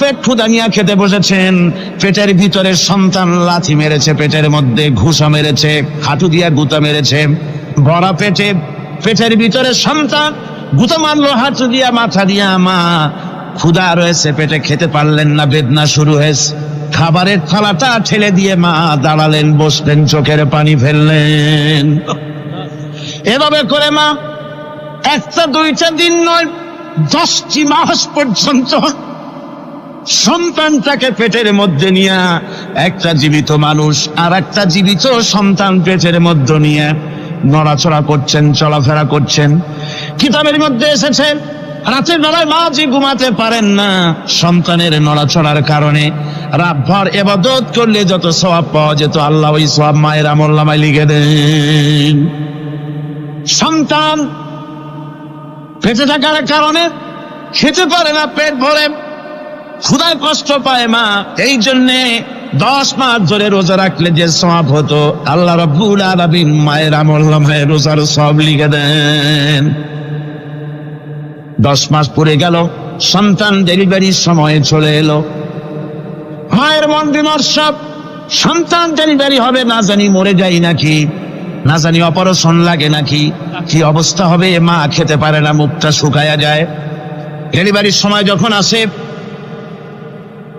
পেট ক্ষুধা নিয়ে খেতে বসেছেন, পেটের ভিতরে সন্তান লাথি মেরেছে, পেটের মধ্যে ঘুষা মেরেছে, হাঁটু দিয়া গুঁতা মেরেছে, ভরা পেটে পেটের ভিতরে সন্তান গুঁতা মারলো হাঁটু দিয়া, মাথা দিয়া। মা ক্ষুধা রয়েছে, পেটে খেতে পারলেন না, বেদনা শুরু হয়েছে। খাবারের থালাটা ঠেলে দিয়ে মা দাঁড়ালেন, বসলেন, চোখের পানি ফেললেন। এভাবে করে মা একটা দুইটা দিন নয়, 10টি মাস পর্যন্ত সন্তানটাকে পেটের মধ্যে নিয়ে, একটা জীবিত মানুষ আর একটা জীবিত সন্তান পেটের মধ্যে নিয়ে নড়াচড়া করছেন, চলাফেরা করছেন। কিতাবের মধ্যে এসেছে, রাতের বেলায় মা যে ঘুমাতে পারেন না সন্তানের নড়াচড়ার কারণে, রাতভর ইবাদত করলে যত সওয়াব পাওয়া যেত, আল্লাহ ওই সওয়াব মায়ের আমলনামায় লিখে দেন। সন্তান পেটে থাকার কারণে খেতে পারে না, পেট ভরে ক্ষুধায় কষ্ট পায় মা, এই জন্যে 10 মাস ধরে রোজা রাখলে যে সওয়াব হতো, আল্লাহ রাব্বুল আলামিন মায়ের আমলনামায় রোজার সওয়াব লিখে দেন। 10 মাস পরে গেল, সন্তান ডেলিভারির সময় চলে এলো। মায়ের মন বিমর্ষ, সন্তান ডেলিভারি হবে, না জানি মরে যাই নাকি, না জানি অপারেশন লাগে নাকি, কি অবস্থা হবে। মা খেতে পারে না, মুখটা শুকায়া যায়। ডেলিভারির সময় যখন আসে,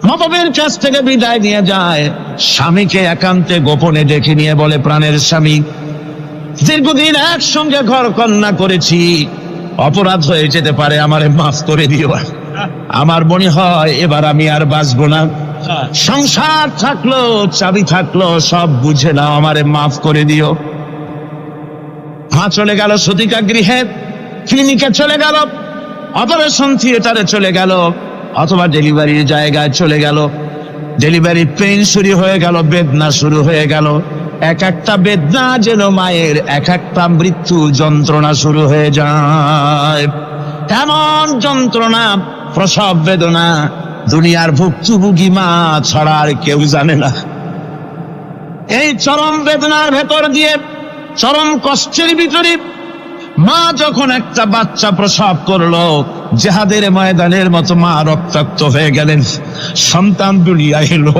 মা বাবার কাছ থেকে বিদায় নিয়ে যায়, স্বামীকে একান্তে গোপনে ডেকে নিয়ে বলে, প্রাণের স্বামী, দীর্ঘদিন একসঙ্গে ঘর কন্যা করেছি, অপরাধ হয়ে যেতে পারে, আমারে মাফ করে দিও। আমার মনে হয় এবার আমি আর বাঁচবো না। সংসার থাকলো, চাবি থাকলো, সব বুঝে নাও, আমারে মাফ করে দিও। মা চলে গেল সতিকা গৃহে, ক্লিনিকে চলে গেল, অপারেশন থিয়েটারে চলে গেল, অথবা ডেলিভারির জায়গায় চলে গেল। ডেলিভারি পেইন শুরু হয়ে গেল, বেদনা শুরু হয়ে গেল। এক একটা বেদনা যেন মায়ের এক একটা মৃত্যু যন্ত্রণা শুরু হয়ে যায়। এমন যন্ত্রণা, প্রসব বেদনা দুনিয়ার ভুক্তভোগী মা ছাড়া আর কেউ জানে না। এই চরম বেদনার ভেতর দিয়ে, চরম কষ্টের ভিতরে মা যখন একটা বাচ্চা প্রসব করলো, জিহাদের ময়দানের মতো মা রক্তাক্ত হয়ে গেলেন, সন্তান দুনিয়ায় এলো।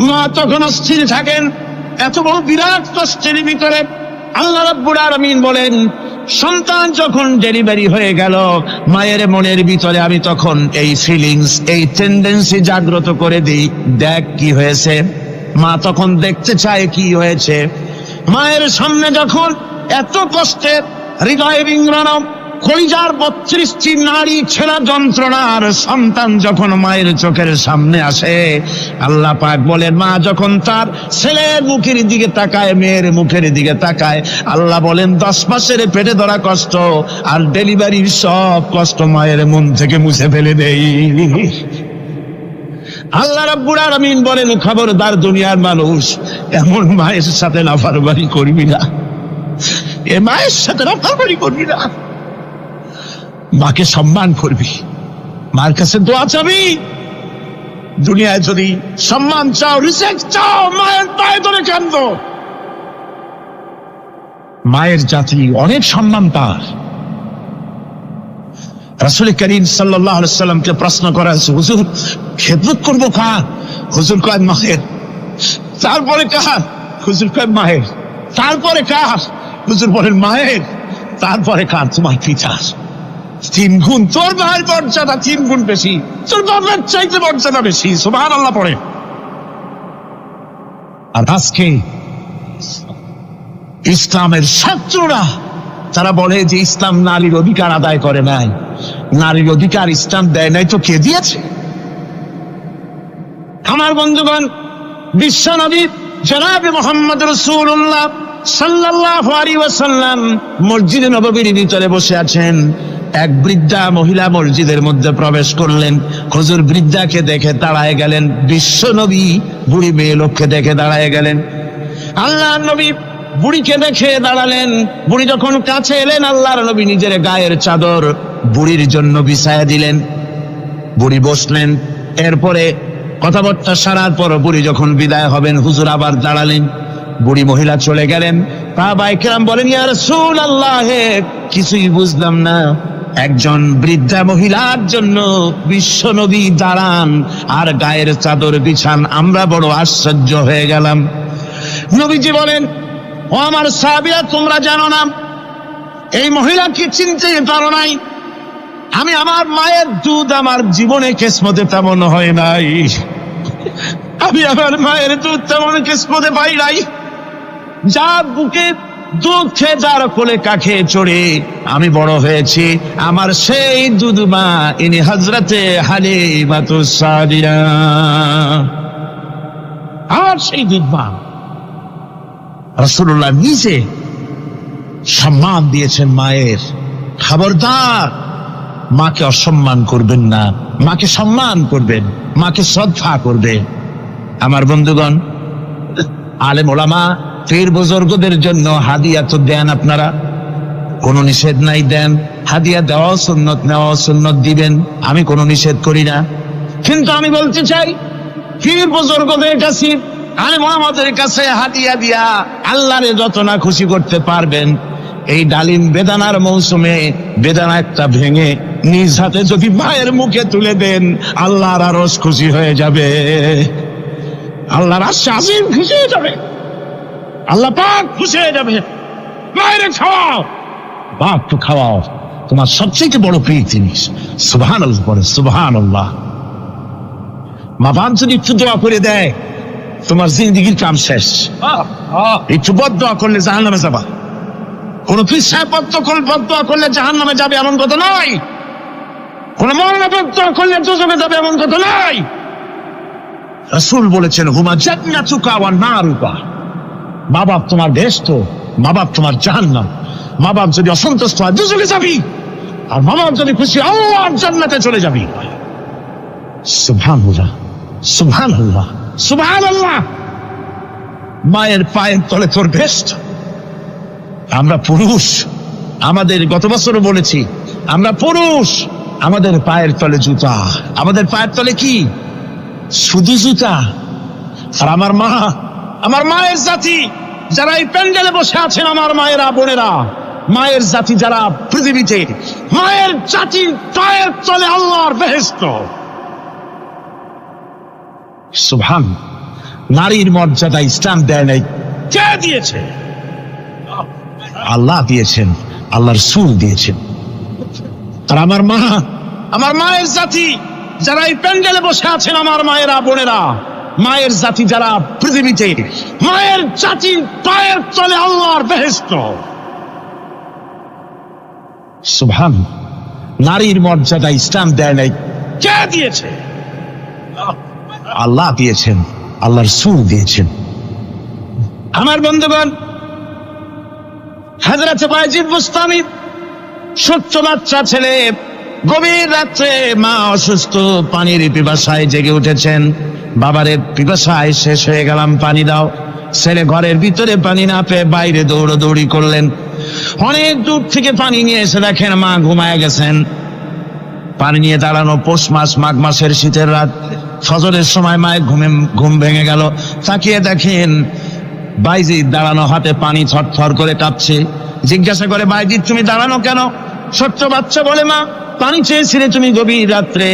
মা তখন অস্থির থাকেন। এত বড় বিরাট কষ্টের ভিতরে আল্লাহ রাব্বুল আলামিন বলেন, সন্তান যখন ডেলিভারি হয়ে গেল, মায়ের মনের ভিতরে আমি তখন এই ফিলিংস, এই টেন্ডেন্সি জাগ্রত করে দিই, দেখ কি হয়েছে। মা তখন দেখতে চায় কি হয়েছে। মায়ের সামনে যখন এত কষ্টের, হৃদয় বিংড়ানো, কলিজার 32টি নারী ছেঁড়া যন্ত্রণার সন্তান যখন মায়ের চোখের সামনে আসে, আল্লাহ পাক বলেন, মা যখন তার ছেলের মুখের দিকে তাকায়, মেয়ের মুখের দিকে তাকায়, আল্লাহ বলেন 10 মাসের পেটে ধরা কষ্ট আর ডেলিভারির সব কষ্ট মায়ের মন থেকে মুছে ফেলে দেই। আল্লাহ রাব্বুল আলামিন বলেন, খবরদার দুনিয়ার মানুষ, এমন মায়ের সাথে নাফরমানি করবি না, এ মায়ের সাথে নাফরমানি করবি না, মাকে সম্মান করবি, মার কাছে দোয়া চাবি। দুনিয়ায় যদি সম্মান চাও, রিসেক্ট চাও, মায়ের পায়ে ধরে কাঁদো। মায়ের জাতি অনেক সম্মান তার। রাসূল করিম সাল্লাল্লাহু আলাইহি সাল্লামকে প্রশ্ন করা হয়েছে, হুজুর খেদমত করবো কার? হুজুর কয় মায়ের। তারপরে কার? হুজুর কয় মায়ের। তারপরে কার? হুজুর বলেন মায়ের। তারপরে কার? তোমার পিতার। 3 গুণ তোর ভাইয়ের মর্যাদা 3 গুণ বেশি, তোর বাবার চাইতে মর্যাদা বেশি। সুবহানাল্লাহ পড়ে। আর আজকে ইসলামের শত্রুরা তারা বলে যে ইসলাম নারীর অধিকার আদায় করে নাই। নারীর অধিকার ইসলাম দেয় নাই তো কে দিয়েছে? আমার বন্ধুগণ, বিশ্বনবী জনাবে মুহাম্মদ রাসূলুল্লাহ সাল্লাল্লাহু আলাইহি ওয়াসাল্লাম মসজিদে নববীর ভিতরে বসে আছেন। এক বৃদ্ধা মহিলা মসজিদের মধ্যে প্রবেশ করলেন। হুজুর বৃদ্ধাকে দেখে দাঁড়ায় গেলেন, বিশ্বনবী বুড়ি মেয়ে লোককে দেখে দাঁড়ায় গেলেন। আল্লাহর নবী বুড়িকে দেখে দাঁড়ালেন। বুড়ি যখন কাছে এলেন, আল্লাহর নবী নিজের গায়ের চাদর বুড়ির জন্য বিছায়া দিলেন। বুড়ি বসলেন। এরপরে কথাবার্তা সারার পর বুড়ি যখন বিদায় হবেন, হুজুর আবার দাঁড়ালেন। বুড়ি মহিলা চলে গেলেন। সাহাবায়ে কেরাম বলেন, ইয়া রাসূলুল্লাহ, কিছুই বুঝলাম না, একজন বৃদ্ধা মহিলার জন্য বিশ্বনবী দাঁড়ান আর গায়ের চাদর বিছান, আমরা বড় আশ্চর্য হয়ে গেলাম। নবীজি বলেন, ও আমার সাহাবীরা, তোমরা জানো না, এই মহিলাকে চিনতে পারো নাই? আমি আমার মায়ের দুধ আমার জীবনে কিসমতে তেমন হয় নাই। আমি আমার মায়ের দুধ তেমন কিসমতে পাই নাই। যার বুকে দুধ খেয়ে, যার কোলে কাখে চড়ে আমি বড় হয়েছি, আমার সেই দুধ মা, ইনি হযরতে হালিমাতুস সাদিয়া, আর সেই দুধ মা। রাসূলুল্লাহ নিজে সম্মান দিয়েছেন মায়ের। খবরদার মাকে অসম্মান করবেন না, মাকে সম্মান করবেন, মাকে শ্রদ্ধা করবেন। আমার বন্ধুগণ, আলেম ওলামা পীর বুজুর্গদের জন্য হাদিয়া তো দেন, আপনারা কোনো নিষেধ নাই, দেন। হাদিয়া দেওয়া সুন্নত, নেওয়া সুন্নত, দিবেন, আমি কোনো নিষেধ করি না। কিন্তু আমি বলতে চাই, পীর বুজুর্গদের কাছে, আলেম ওলামাদের কাছে হাদিয়া দিয়া আল্লাহরে যত না খুশি করতে পারবেন, এই ডালিম বেদানার মৌসুমে বেদানা একটা ভেঙে নিজ হাতে যদি মায়ের মুখে তুলে দেন, আল্লাহর আরশ খুশি হয়ে যাবে, আল্লাহর আরশ আজিম খুশি হয়ে যাবে, আল্লাহ পাক খুশি হয়ে যাবে। মায়ের খাওয়াও, বাপ তো খাওয়াও, তোমার সবচেয়ে বড় প্রিয় জিনিস। সুবহানাল্লাহ বলে, সুবহানাল্লাহ। মা বাপ যদি একটু দোয়া করে দেয়, তোমার জিন্দেগির কাম শেষ। একটু বদদোয়া করলে জাহান্নামে যাবা। কোন পীর সাহেব বদদোয়া করলে জাহান্নামে যাবে এমন কথা নয়। কোন মওলানা বদদোয়া করলে দোজখে যাবে এমন কথা নয়। রাসূল বলেছেন, হুমা জান্নাতুকা ওয়া নারুকা। মা বাপ তোমার বেহেশত, মা বাপ তোমার জাহান্নাম। মা বাপ যদি অসন্তুষ্ট হয়, দোজখে যাবি, আর মা বাপ যদি খুশি, আল্লাহর জান্নাতে চলে যাবি। সুবহানাল্লাহ, সুবহানাল্লাহ, সুবহানাল্লাহ। মায়ের পায়ের তলে তোর বেহেশত। আমরা পুরুষ, আমাদের গত বছরও বলেছি, আমরা পুরুষ, আমাদের পায়ের তলে জুতা। আমাদের পায়ের তলে কি? শুধু জুতা। আর আমার মা, আমার মায়ের জাতি যারা এই প্যান্ডেলে বসে আছেন, আমার মায়েরা, বোনেরা, মায়ের জাতি যারা পৃথিবীতে, মায়ের জাতির পায়ের তলে আল্লাহর বেহেশত। সুবহান। নারীর মর্যাদা ইসলাম দেয় নাই, কে দিয়েছে? আল্লাহ দিয়েছেন, আল্লাহর রাসূল দিয়েছেন। আর আমার মা, আমার মায়ের জাতি যারা এই প্যান্ডেলে বসে আছেন, আমার মায়েরা, বোনেরা, মায়ের জাতি যারা পৃথিবীতে, মায়ের জাতির পায়ের তলে আল্লাহর বেহেশত। সুবহান, নারীর মর্যাদা ইসলাম দেয় নাই, কে দিয়েছে? আল্লাহ দিয়েছেন, আল্লাহর রাসূল দিয়েছেন। আমার বন্ধুগণ, হযরত বায়জিদ বুস্তামি, ছোট্ট বাচ্চা ছেলে, গভীর রাত্রে মা অসুস্থ, পানির পিপাসায় জেগে উঠেছেন। বাবারে, পিপাসায় শেষ হয়ে গেলাম, পানি দাও। ছেলে ঘরের ভিতরে পানি না পেয়ে বাইরে দৌড়াদৌড়ি করলেন। অনেক দূর থেকে পানি নিয়ে এসে দেখেন মা ঘুমায় গেছেন। পানি নিয়ে দাঁড়ানো, পৌষ মাস, মাঘ মাসের শীতের রাত, ফজরের সময় মায়ের ঘুম ভেঙে গেল। তাকিয়ে দেখেন বাইজিদ দাঁড়ানো, হাতে পানি থরথর করে কাঁপছে। জিজ্ঞাসা করে, বাইজিদ তুমি দাঁড়ানো কেন? ছোট্ট বাচ্চা বলে, মা পানি চেয়েছিলে তুমি গভীর রাত্রে,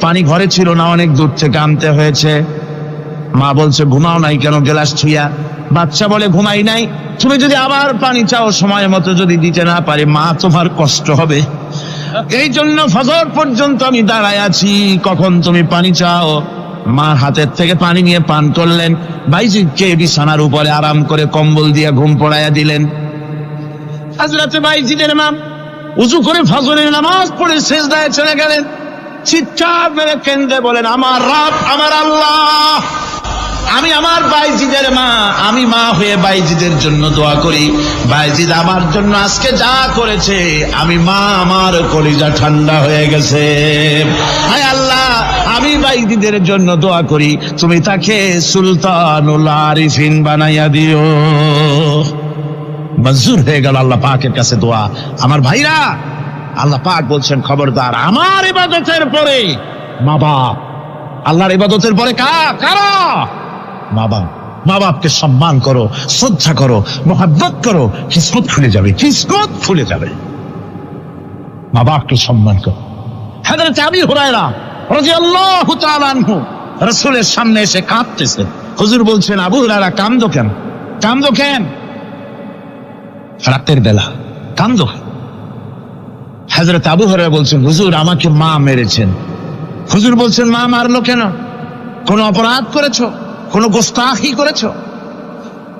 পানি ঘরে ছিল না, অনেক দূর থেকে আনতে হয়েছে। মা বলছে, ঘুমাও নাই কেন গ্লাস ছুঁয়া? বাচ্চা বলে, ঘুমাই নাই, তুমি যদি আবার পানি চাও সময় মতো যদি দিতে না পারি মা, তোমার কষ্ট হবে, এই জন্য ফজর পর্যন্ত আমি দাঁড়ায় আছি, কখন তুমি পানি চাও। মা হাতের থেকে পানি নিয়ে পান করলেন। বাইজিদকে বিছানার উপরে আরাম করে কম্বল দিয়ে ঘুম পড়াইয়া দিলেন। হযরত বাইজিদের মা উযু করে ফজরের নামাজ পড়ে সিজদায় চলে গেলেন। চিৎকার মেরে কেঁদে বলেন, আমার রব, আমার আল্লাহ, আমি আমার বাইজিদের মা, আমি মা হয়ে বাইজিদের জন্য দোয়া করি। বাইজিদ আমার জন্য আজকে যা করেছে, আমি মা, আমার কলিজা ঠান্ডা হয়ে গেছে। হায় আল্লাহ, আমি বাইজিদের জন্য দোয়া করি, তুমি তাকে সুলতানুল আরিফিন বানাইয়া দিও। মঞ্জুর হয়ে গেল আল্লাহ পাকের কাছে দোয়া। আমার ভাইরা, আল্লাহ পাক বলছেন, খবরদার, আমার ইবাদতের পরে মা বাপ, আল্লাহর ইবাদতের পরে কারা? মা বাপ। মা বাপকে সম্মান করো, শ্রদ্ধা করো, মোহাব্বত করো, কিসমত খুলে যাবে, কিসমত খুলে যাবে। মা বাপকে সম্মান করো। হযরত আবু হুরায়রা রাদিয়াল্লাহু তাআলা আনহু রাসূলের সামনে এসে কাঁদতেছে। হুজুর বলছেন, আবু হুরায়রা কাঁদো কেন? কাঁদো কেন? রাতের বেলা কাঁদো। হযরত আবু হুরায়রা বলছেন, হুজুর আমাকে মা মেরেছেন। হুজুর বলছেন, মা মারলো কেন? কোন অপরাধ করেছো? কোন গোস্তাখি করেছো?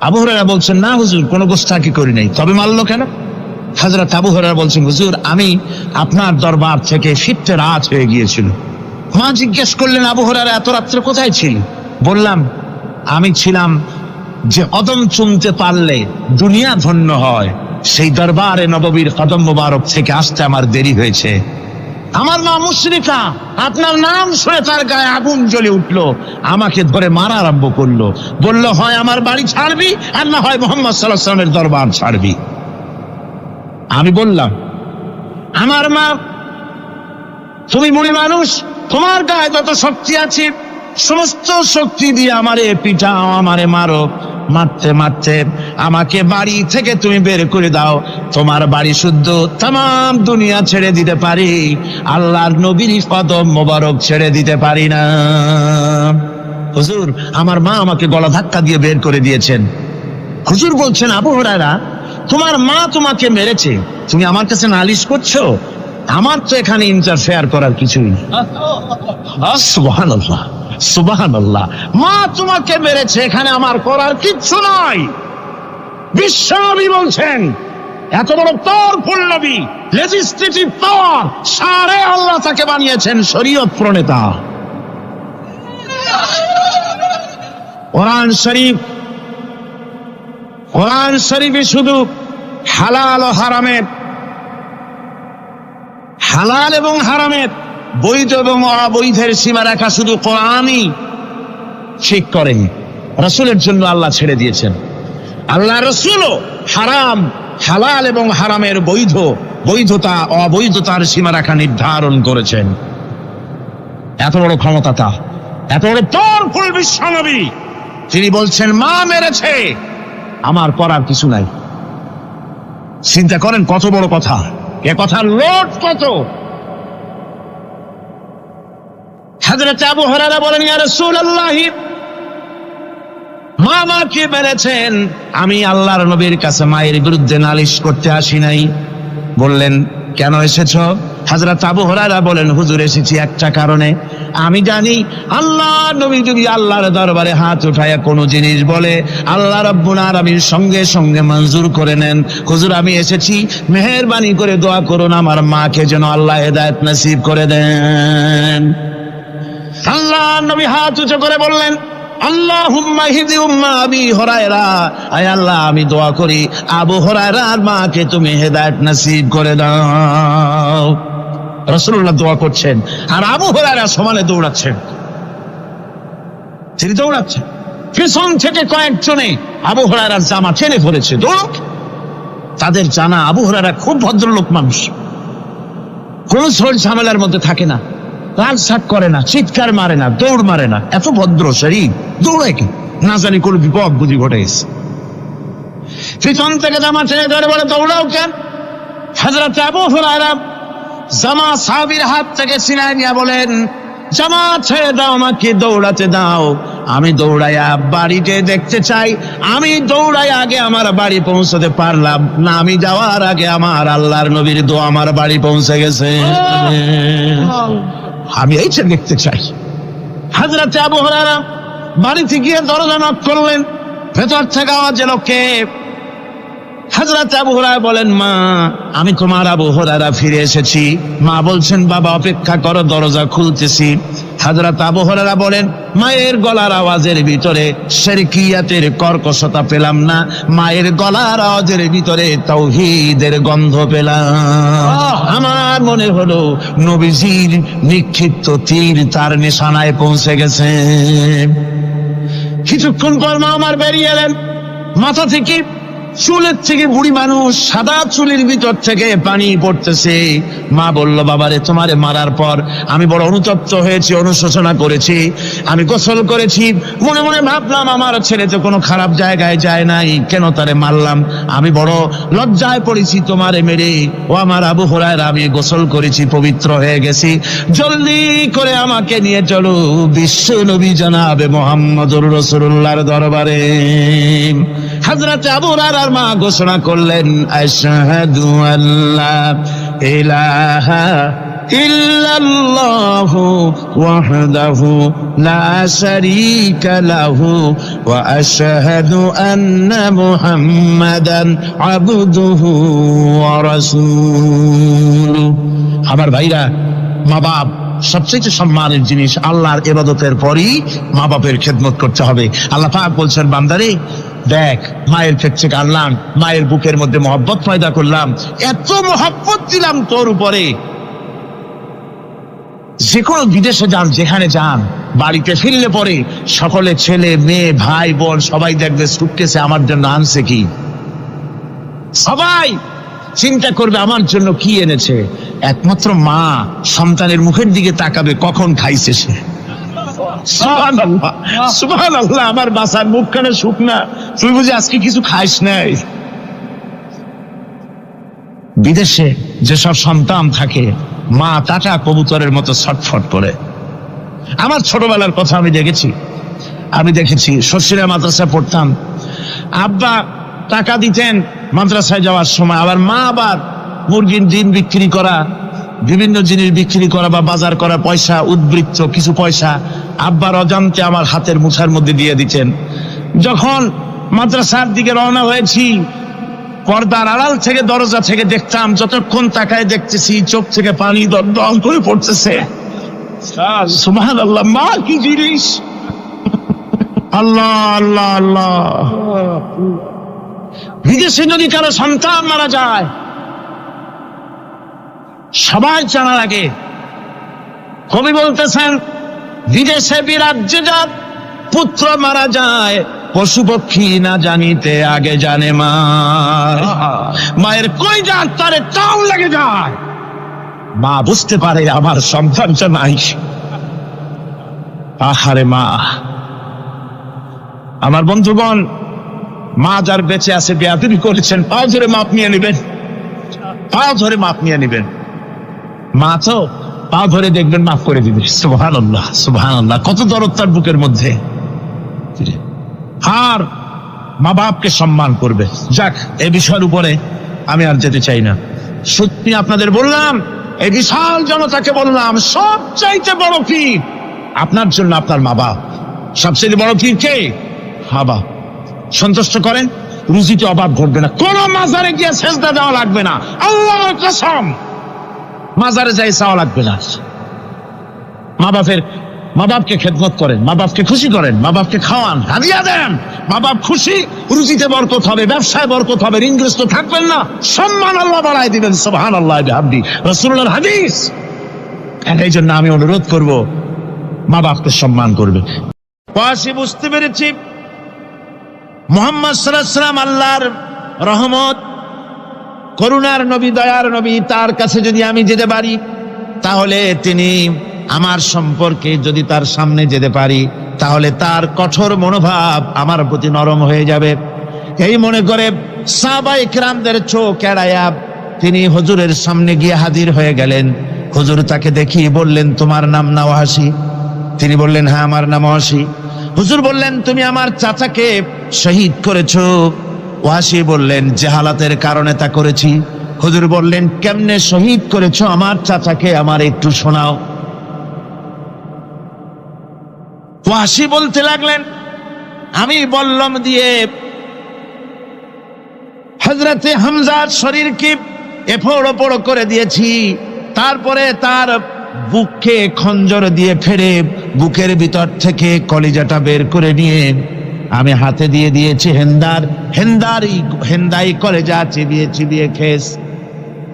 আবু হুরায়রা বলছেন, না হুজুর, কোন গোস্তাখি করি নাই, তবে মারলো কেন? হযরত আবু হুরায়রা বলছেন, হুজুর আমি আপনার দরবার থেকে ফিরতে রাত হয়ে গিয়েছিল। মা জিজ্ঞেস করলেন, আবু হুরায়রা এত রাত্রে কোথায় ছিলি? বললাম, আমি ছিলাম যে কদম চুমতে পারলে দুনিয়া ধন্য হয়, সেই দরবারে নববীর কদম মোবারক থেকে আসতে আমার দেরি হয়েছে। আমার মা মুশরিকা, আপনার নাম শুনে তার গায়ে আগুন জ্বলে উঠলো, আমাকে ধরে মারা আরম্ভ করলো। বলল, হয় আমার বাড়ি ছাড়বি, আর না হয় মুহাম্মদ সাল্লাল্লাহু আলাইহি ওয়াসাল্লামের দরবার ছাড়বি। আমি বললাম, আমার মা, তুমি বুড়ি মানুষ, তোমার গায়ে যত শক্তি আছে সমস্ত শক্তি দিয়ে আমারে পিটাও, আমারে মারো। মারতে মারতে আমাকে বাড়ি থেকে তুমি বের করে দাও, তোমার বাড়ি শুদ্ধ, তাম দুনিয়া ছেড়ে দিতে পারি, আল্লাহর নবীর কদম মোবারক ছেড়ে দিতে পারি না। হুজুর, আমার মা আমাকে গলা ধাক্কা দিয়ে বের করে দিয়েছেন। হুজুর বলছেন, আবু হুরায়রা, তোমার মা তোমাকে মেরেছে, তুমি আমার কাছে নালিশ করছো? আমার তো এখানে ইন্টারফেয়ার করার কিছুই নেই। সুবহানাল্লাহ, সুবহানাল্লাহ, মা তোমাকে মেরেছে, এখানে আমার করার কিচ্ছু নাই। বিশ্বনবী বলছেন, এত বড় পাওয়ারফুল নবী, লেজিসলেটিভ পাওয়ার, সারে আল্লাহ তাকে বানিয়েছেন শরীয়ত প্রণেতা। কোরআন শরীফ, কোরআন শরীফে শুধু হালাল ও হারামের, হালাল এবং হারামের, বৈধ এবং অবৈধের সীমারেখা শুধু কোরআনই ঠিক করেন, রাসূলের জন্য আল্লাহ ছেড়ে দিয়েছেন। আল্লাহ রাসূলও হারাম, হালাল এবং হারামের বৈধতা অবৈধতার সীমারেখা নির্ধারণ করেছেন। এত বড় ক্ষমতা তা, এত বড় পাওয়ারফুল বিশ্বনবী, তিনি বলছেন, মা মেরেছে, আমার করার কিছু নাই। চিন্তা করেন কত বড় কথা, এ কথার লোড কত। হযরত আবু হুরায়রা বলেন, ইয়া রাসূলুল্লাহ, মা আমাকে মেরেছেন, আমি আল্লাহর নবীর কাছে মায়ের বিরুদ্ধে নালিশ করতে আসি নাই। বললেন, কেন এসেছো? হযরত আবু হুরায়রা বলেন, হুজুর এসেছি একটা কারণে, আমি জানি আল্লাহ নবী যদি আল্লাহর দরবারে হাত উঠায়া কোনো জিনিস বলে, আল্লাহ রাব্বুল আলামিন সঙ্গে সঙ্গে মঞ্জুর করে নেন। হুজুর আমি এসেছি, মেহেরবানি করে দোয়া করুন আমার মাকে যেন আল্লাহ হেদায়েত নসিব করে দেন। আল্লাহ নবী হাত উঁচু করে বললেন, আল্লাহুম্মা হিদি উম্মা আবি হুরায়রা, আয় আল্লাহ আমি দোয়া করি আবু হুরায়রার মাকে তুমি হেদায়েত নসিব করে দাও। রাসূলুল্লাহ দোয়া করছেন আর আবু হুরায়রা সমানে দৌড়াচ্ছেন। তিনি দৌড়াচ্ছেন, পিছন থেকে কয়েকজনে আবু হুরায়রার জামা টেনে ধরেছে, দৌড়। তাদের জানা আবু হুরায়রা খুব ভদ্রলোক মানুষ, কোন ঝড় ঝামেলার মধ্যে থাকে না, লাল সাক করে না, চিৎকার মারে না, দৌড় মারে না, এত ভদ্র শরীর, দৌড়ায় কি? না জানি কোন বিপদ বুঝি ঘটে গেছে। পিছন থেকে জামা টেনে ধরে বলে দৌড়াও কেন? হযরত আবু হুরায়রা জামা সাহাবীর হাত থেকে ছিনায় নিয়ে বলেন, জামা ছেড়ে দাও, আমাকে দৌড়াতে দাও, আমি দৌড়াইয়া বাড়িতে দেখতে চাই। আমি দৌড়াই আগে আমার বাড়ি পৌঁছতে পারলাম না, আমি যাওয়ার আগে আমার আল্লাহর নবীর দোয়া আমার বাড়ি পৌঁছে গেছে, আমি এইটা দেখতে চাই। হযরত আবু হুরায়রা বাড়িতে গিয়ে দরজা নক করলেন, ভেতর থেকে আওয়াজ এলো, কে? হযরত আবু হুরায়রা বলেন, মা আমি তোমার আবু হুরায়রা ফিরে এসেছি। মা বলছেন, বাবা অপেক্ষা করো, দরজা খুলতেছি। হযরত আবু হুরায়রা বলেন, মায়ের গলার আওয়াজের ভিতরে শিরকিয়াতের কর্কশতা পেলাম না, মায়ের গলার আওয়াজের ভিতরে তাওহীদের গন্ধ পেলাম। আমার মনে হলো নবীজির নিক্ষিপ্ত তীর তার নিশানায় পৌঁছে গেছে। কিছুক্ষণ পর মা আমার বেরিয়ে এলেন, মাথা থেকে চুলের থেকে বুড়ি মানুষ, সাদা চুলের ভিতর থেকে পানি পড়তেছে। মা বলল, বাবারে তোমারে মারার পর আমি বড় অনুতপ্ত হয়েছি, অনুশোচনা করেছি, আমি গোসল করেছি, মনে মনে ভাবলাম আমার ছেলে তো কোনো খারাপ জায়গায় যায় নাই, কেন তারে মারলাম? আমি বড় লজ্জায় পড়েছি তোমারে মেরে। ও আমার আবু হুরায়রা, আমি গোসল করেছি, পবিত্র হয়ে গেছি, জলদি করে আমাকে নিয়ে চলো বিশ্ব নবী জনাবে মুহাম্মদুর রাসূলুল্লাহর দরবারে। হযরত আবু হুরায়রার মা ঘোষণা করলেন, আশহাদু আল্লা ইলাহা ইল্লাল্লাহু ওয়াহদাহু লা শারীকা লাহু ওয়া আশহাদু আন্না মুহাম্মাদান আবদুহু ওয়া রাসূলুহু। আমার ভাইরা, মা বাপ সবচেয়ে সম্মানের জিনিস। আল্লাহর ইবাদতের পরই মা বাপের খেদমত করতে হবে। আল্লাহ পাক বলছেন, বান্দারে দেখ, মায়ের পেট থেকে আনলাম, মায়ের বুকের মধ্যে মহব্বত পয়দা করলাম, এত মহব্বত দিলাম তোর উপরে, যে কোনো বিদেশে যান, যেখানে যান, বাড়িতে ফিরলে পরে সকলে ছেলে মেয়ে ভাই বোন সবাই দেখবে সুটকেসে আমার জন্য আনছে কি, সবাই চিন্তা করবে আমার জন্য কি এনেছে। একমাত্র মা সন্তানের মুখের দিকে তাকাবে কখন খাইছে সে। সুবহানাল্লাহ, সুবহানাল্লাহ, আমার বাসার মুখখানে শুকনা, তুই বুঝি আজকে কিছু খাইস নাই। বিদেশে যেসব সন্তান থাকে, মা টাটা কবুতরের মতো ছটফট করে। আমার ছোটবেলার কথা আমি দেখেছি, শ্বশুরা মাদ্রাসায় পড়তাম, আব্বা টাকা দিতেন মাদ্রাসায় যাওয়ার সময়, আবার মা আবার মুরগির ডিম বিক্রি করা, বিভিন্ন জিনিস বিক্রি করা বা বাজার করা পয়সা, উদ্বৃত্ত কিছু পয়সা আব্বার অজান্তে আমার হাতের মুঠার মধ্যে দিয়ে দিতেন। যখন মাদ্রাসার দিকে রওনা হয়েছি, পর্দার আড়াল থেকে দরজা থেকে দেখতাম, যতক্ষণ তাকায় দেখতেছি চোখ থেকে পানি দল করে পড়তেছে। সুবহানাল্লাহ, মা কি জিনিস! আল্লাহ আল্লাহ আল্লাহ। বিদেশে যদি কারো সন্তান মারা যায়, সবাই জানা লাগে। কবি বলতেছেন, বিদেশে বিরাজ্যে যার পুত্র মারা যায়, পশু পক্ষী না জানিতে আগে জানে মা। মায়ের কই যার তারে টান লেগে যায়, মা বুঝতে পারে আমার সন্তানটা নাই। আহারে মা! আমার বন্ধুগণ, মা যার বেঁচে আছে বেয়াদবি করেছেন, পাও ধরে মাপ নিয়ে নেবেন, পাও ধরে মাপ নিয়ে নেবেন। মা তো পা ধরে দেখবেন, মাফ করে দিবে। সুবহানাল্লাহ, সুবহানাল্লাহ, কত দরদ তার বুকের মধ্যে। আর মা বাপকে সম্মান করবে। যাক, এই বিষয়ের উপরে আমি আর যেতে চাই না। সত্যি আপনাদের বললাম, এই বিশাল জনতাকে বললাম, সবচাইতে বড় পীর আপনার জন্য আপনার মা বাপ। সবচেয়ে বড় পীর কে? বাবা। সন্তুষ্ট করেন, রুজিতে অভাব ঘটবে না, কোন মাজারে গিয়ে সেজদা দেওয়া লাগবে না, আল্লাহর কসম মাজারে যাই চাওয়া লাগবে না। মা বাপকে খেদমত করেন, মা বাপকে খুশি করেন, মা বাপকে খাওয়ান, হাদিয়া দেন, মা বাপ খুশি, রুজিতে বরকত হবে, ব্যবসায় বরকত হবে, ঋণগ্রস্ত থাকবেন না, সম্মান আল্লাহ বাড়ায় দিবেন। সুবহানাল্লাহ বিহামদি, রাসূলুল্লাহর হাদিস। এই জন্য আমি অনুরোধ করব, মা বাপকে সম্মান করবে। ওয়াসি বুঝতে পেরেছি মুহাম্মদ সাল্লাল্লাহু আলাইহি ওয়াসাল্লাম আল্লাহর রহমত, করুণার নবী, দয়ার নবী, তার কাছে যদি আমি যেতে পারি তাহলে তিনি আমার সম্পর্কে, যদি তার সামনে যেতে পারি তাহলে তার কঠোর মনোভাব আমার প্রতি নরম হয়ে যাবে। এই মনে করে সাহাবায়ে কেরামদের চোখ এড়ায়া তিনি হুজুরের সামনে গিয়ে হাজির হয়ে গেলেন। হুজুর তাকে দেখিয়ে বললেন, তোমার নাম না ওয়াসি? তিনি বললেন, হ্যাঁ আমার নাম ওয়াসি। হুজুর বললেন, তুমি আমার চাচাকে শহীদ করেছো? ওয়াসি বললেন, জাহালাতের কারণে তা করেছি। হুজুর বললেন, কেমনে শহীদ করেছো আমার চাচাকে, আমার একটু শোনাও। ওয়াসি বলতে লাগলেন, আমি বল্লম দিয়ে হযরতে হামজার শরীরকে এফোড় ওপড় করে দিয়েছি, তারপরে তার বুককে খঞ্জর দিয়ে ফেড়ে বুকের ভিতর থেকে কলিজাটা বের করে নিয়ে আমি হাতে দিয়ে দিয়েছি হেন্দাই কলেজা চিবিয়ে চিবিয়ে খেস।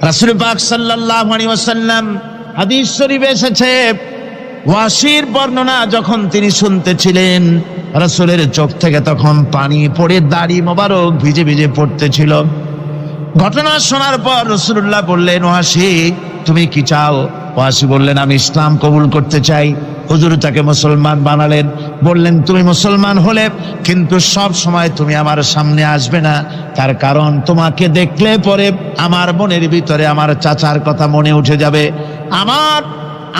রাসূল পাক সাল্লাল্লাহু আলাইহি ওয়াসাল্লাম, হাদিস শরীফে এসেছে, ওয়াসির বর্ণনা যখন তিনি শুনতেছিলেন, রাসূলের চোখ থেকে তখন পানি পড়ে দাড়ি মোবারক ভিজে ভিজে পড়তেছিল। ঘটনা শোনার পর রাসূলুল্লাহ বললেন, ওয়াসি তুমি কি চাও? ওয়াসি বললেন, আমি ইসলাম কবুল করতে চাই। হুজুর তাকে মুসলমান বানালেন, বললেন, তুমি মুসলমান হলে কিন্তু সব সময় তুমি আমার সামনে আসবে না, তার কারণ তোমাকে দেখলে পরে আমার মনের ভিতরে আমার চাচার কথা মনে উঠে যাবে।